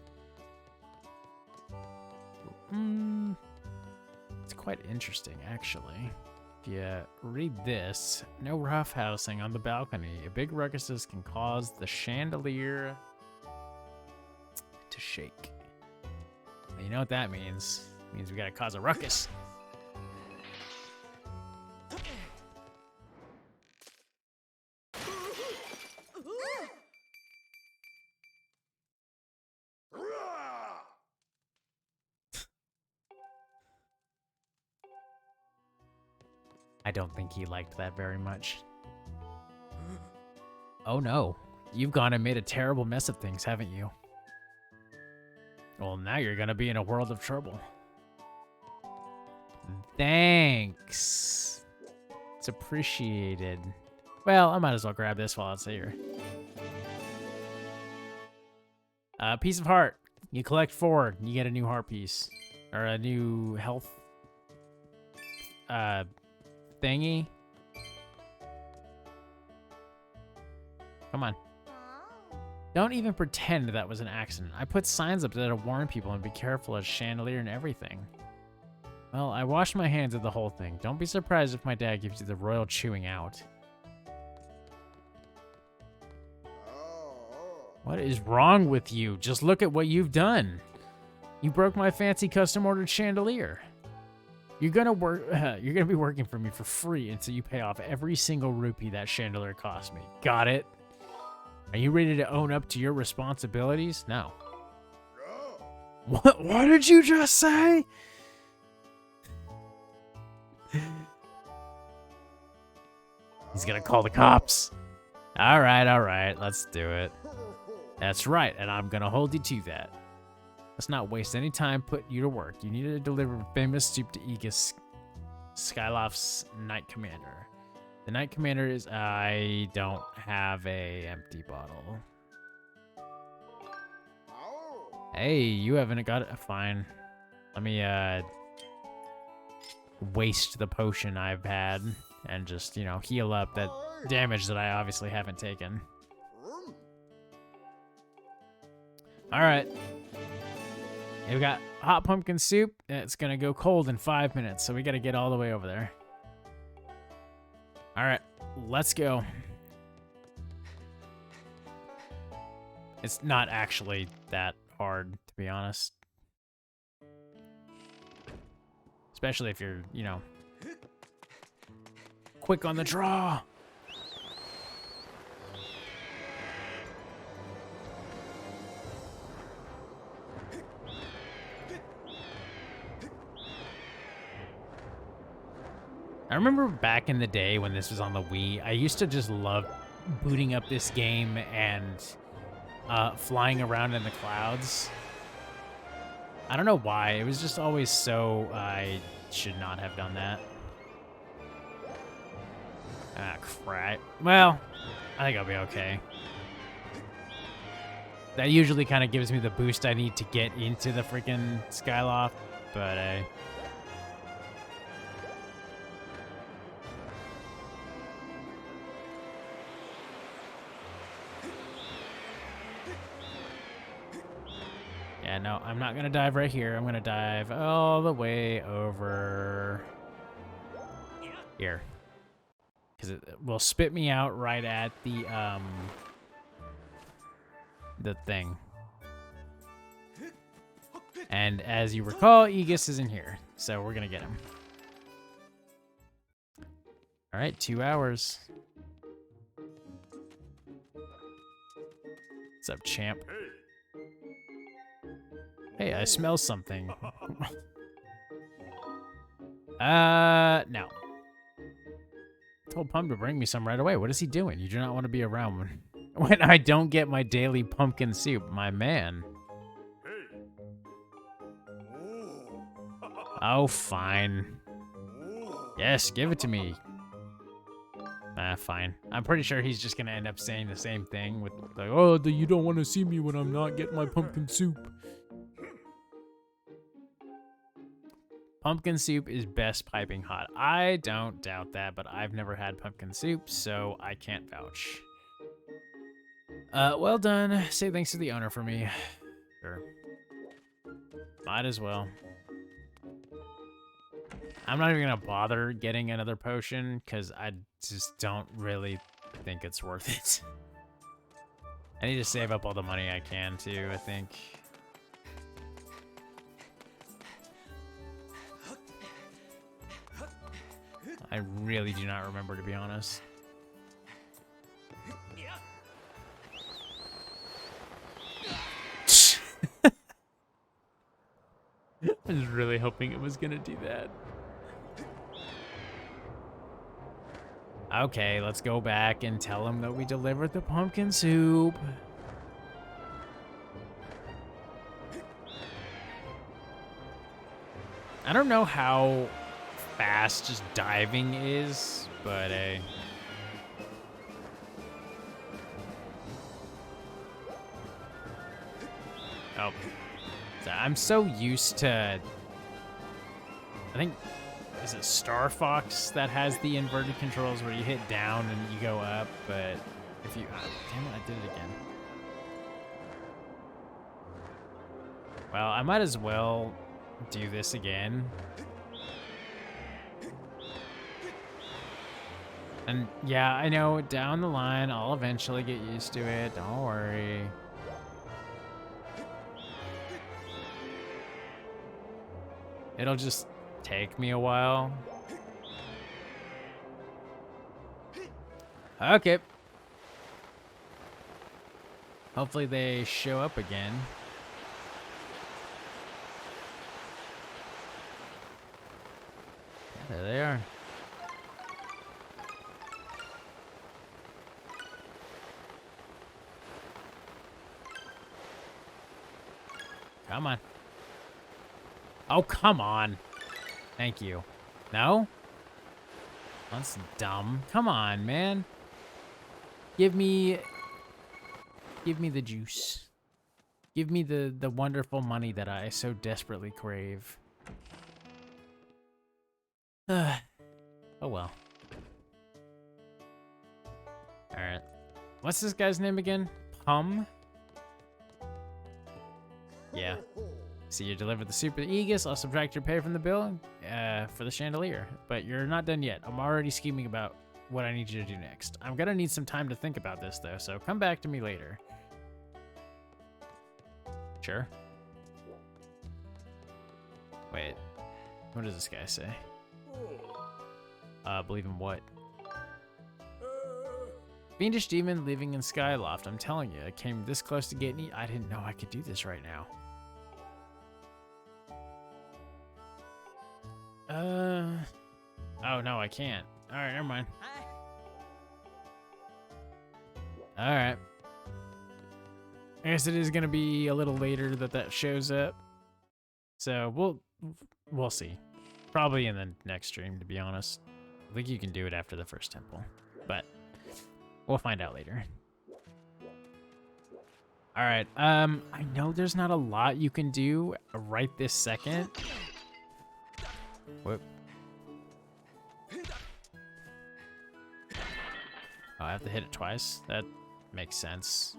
it's quite interesting, actually. If you read this, no roughhousing on the balcony. A big ruckus can cause the chandelier to shake. Well, you know what that means? It means we gotta cause a ruckus. I don't think he liked that very much. Oh no, you've gone and made a terrible mess of things, haven't you? Well, now you're gonna be in a world of trouble. Thanks. It's appreciated. Well, I might as well grab this while it's here. Piece of heart. You collect 4, you get a new heart piece. Or a new health thingy. Come on. Don't even pretend that was an accident. I put signs up there to warn people and be careful of chandelier and everything. Well, I washed my hands of the whole thing. Don't be surprised if my dad gives you the royal chewing out. What is wrong with you? Just look at what you've done. You broke my fancy custom-ordered chandelier. You're gonna be working for me for free until you pay off every single rupee that chandelier cost me. Got it? Are you ready to own up to your responsibilities? No. What did you just say? He's gonna call the cops. All right, let's do it. That's right, and I'm gonna hold you to that. Let's not waste any time putting you to work. You need to deliver famous soup to Aegis, Skyloft's Knight Commander. The Knight Commander is... I don't have a empty bottle. Hey, you haven't got it. Fine. Let me, waste the potion I've had and just, you know, heal up that damage that I obviously haven't taken. Alright. We got hot pumpkin soup. It's gonna go cold in 5 minutes, so we gotta get all the way over there. Alright, let's go. It's not actually that hard, to be honest. Especially if you're, you know, quick on the draw. I remember back in the day when this was on the Wii, I used to just love booting up this game and flying around in the clouds. I don't know why. It was just always so... I should not have done that. Ah, crap. Well, I think I'll be okay. That usually kind of gives me the boost I need to get into the freaking Skyloft, but yeah, no, I'm not gonna dive right here. I'm gonna dive all the way over here. Because it will spit me out right at the thing. And as you recall, Aegis isn't here, so we're gonna get him. All right, 2 hours. What's up, champ? Hey, I smell something. No. I told Pum to bring me some right away. What is he doing? You do not want to be around when I don't get my daily pumpkin soup, my man. Oh, fine. Yes, give it to me. Ah, fine. I'm pretty sure he's just gonna end up saying the same thing with like, oh, you don't want to see me when I'm not getting my pumpkin soup. Pumpkin soup is best piping hot. I don't doubt that, but I've never had pumpkin soup, so I can't vouch. Well done. Say thanks to the owner for me. Sure. Might as well. I'm not even gonna bother getting another potion, because I just don't really think it's worth it. I need to save up all the money I can, too, I think. I really do not remember, to be honest. I was really hoping it was gonna do that. Okay, let's go back and tell him that we delivered the pumpkin soup. I don't know how fast just diving is, but oh, so I'm so used to, I think, is it Star Fox that has the inverted controls where you hit down and you go up, but if you, oh, damn it, I did it again. Well, I might as well do this again. And yeah, I know, down the line, I'll eventually get used to it. Don't worry. It'll just take me a while. Okay. Hopefully they show up again. Yeah, there they are. Come on. Oh, come on. Thank you. No? That's dumb. Come on, man. Give me the juice. Give me the wonderful money that I so desperately crave. Oh well. Alright. What's this guy's name again? Pum? Yeah. See, you delivered the super Aegis. I'll subtract your pay from the bill for the chandelier. But you're not done yet. I'm already scheming about what I need you to do next. I'm gonna need some time to think about this, though, so come back to me later. Sure. Wait. What does this guy say? Believe in what? Fiendish demon living in Skyloft. I'm telling you, I came this close to getting you. I didn't know I could do this right now. Oh no, I can't. Alright, never mind. Alright. I guess it is gonna be a little later that shows up. So we'll see. Probably in the next stream, to be honest. I think you can do it after the first temple, but we'll find out later. All right. I know there's not a lot you can do right this second. Whoop. Oh, I have to hit it twice. That makes sense.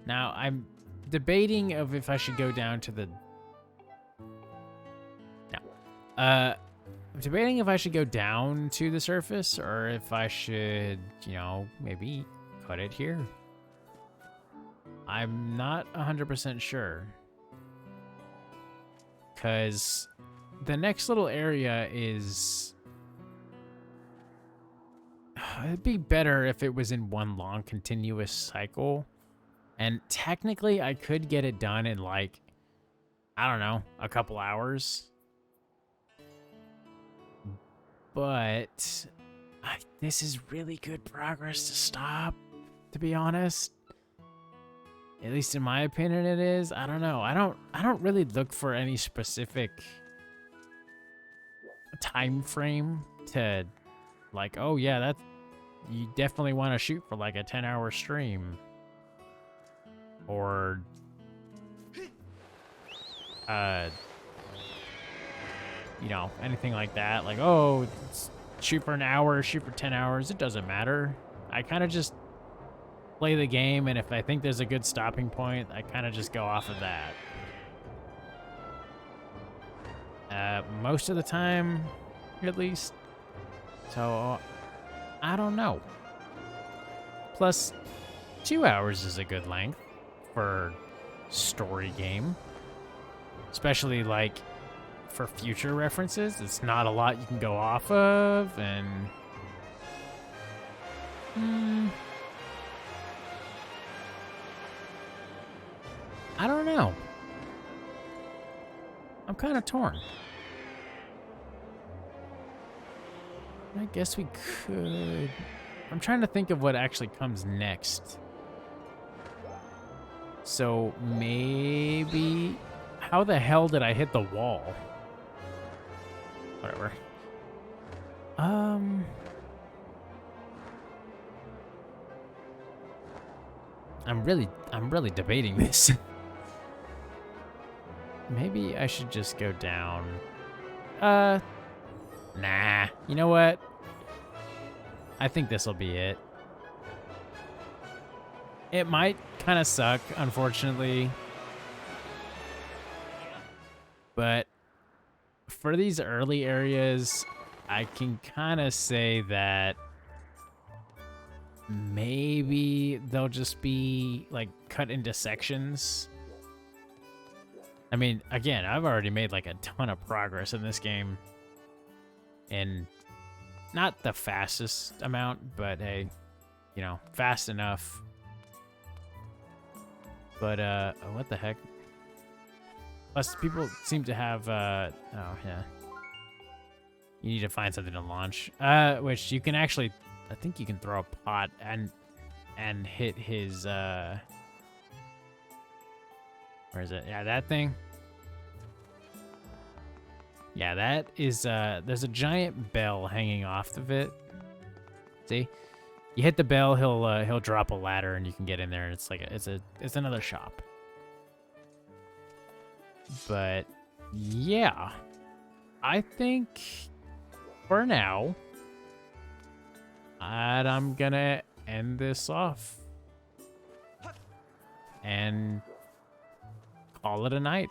Now I'm debating of if I should go down to the. No. I'm debating if I should go down to the surface or if I should, you know, maybe cut it here. I'm not 100% sure. Because the next little area is... It'd be better if it was in one long continuous cycle. And technically, I could get it done in, like, I don't know, a couple hours. But this is really good progress to stop, to be honest. At least in my opinion, it is. I don't know. I don't really look for any specific time frame to, like, oh yeah, that's, you definitely want to shoot for like a 10-hour stream. Or, you know, anything like that. Like, oh, shoot for an hour, shoot for 10 hours. It doesn't matter. I kind of just play the game, and if I think there's a good stopping point, I kind of just go off of that. Most of the time, at least. So, I don't know. Plus, 2 hours is a good length for story game. Especially, like, for future references. It's not a lot you can go off of, and... I don't know. I'm kind of torn. I guess we could... I'm trying to think of what actually comes next. So maybe... How the hell did I hit the wall? Whatever. I'm really debating this. Maybe I should just go down. Nah. You know what? I think this will be it. It might kind of suck, unfortunately. But for these early areas, I can kind of say that maybe they'll just be like cut into sections. I mean, again, I've already made like a ton of progress in this game. And not the fastest amount, but hey, you know, fast enough. But, what the heck? Plus, people seem to have, oh, yeah. You need to find something to launch. Which you can actually, I think you can throw a pot and hit his, where is it? Yeah, that thing. Yeah, that is, there's a giant bell hanging off of it. See? You hit the bell, he'll drop a ladder and you can get in there, and it's like, it's another shop. But, yeah. I think, for now, I'm gonna end this off. And call it a night.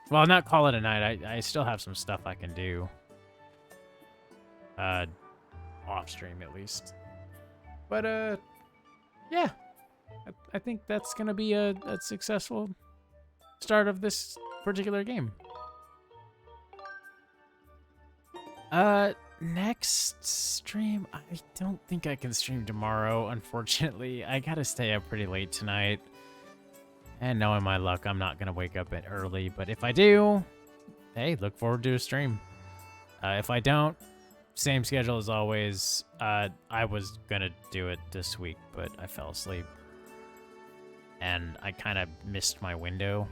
Well, not call it a night. I still have some stuff I can do. Off stream, at least. But yeah, I think that's gonna be a successful start of this particular game. Next stream, I don't think I can stream tomorrow, unfortunately. I gotta stay up pretty late tonight. And knowing my luck, I'm not gonna wake up early, but if I do, hey, look forward to a stream. If I don't, same schedule as always. I was gonna do it this week, but I fell asleep. And I kind of missed my window.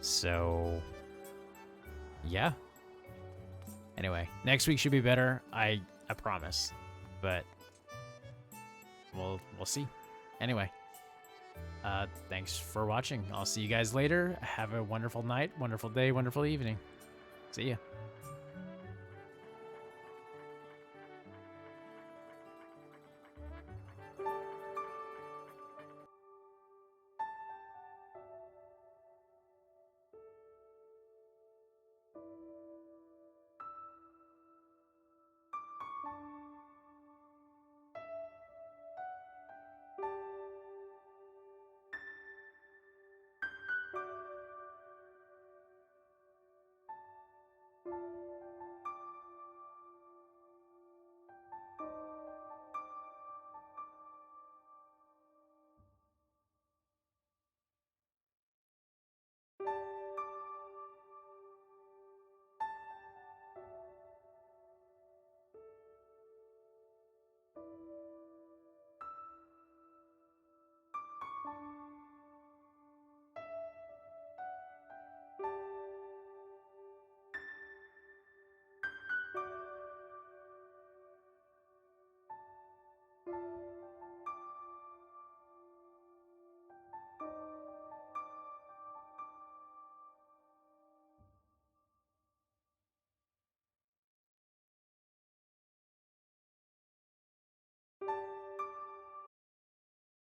So, yeah. Anyway, next week should be better. I promise. But we'll see. Anyway, thanks for watching. I'll see you guys later. Have a wonderful night, wonderful day, wonderful evening. See ya.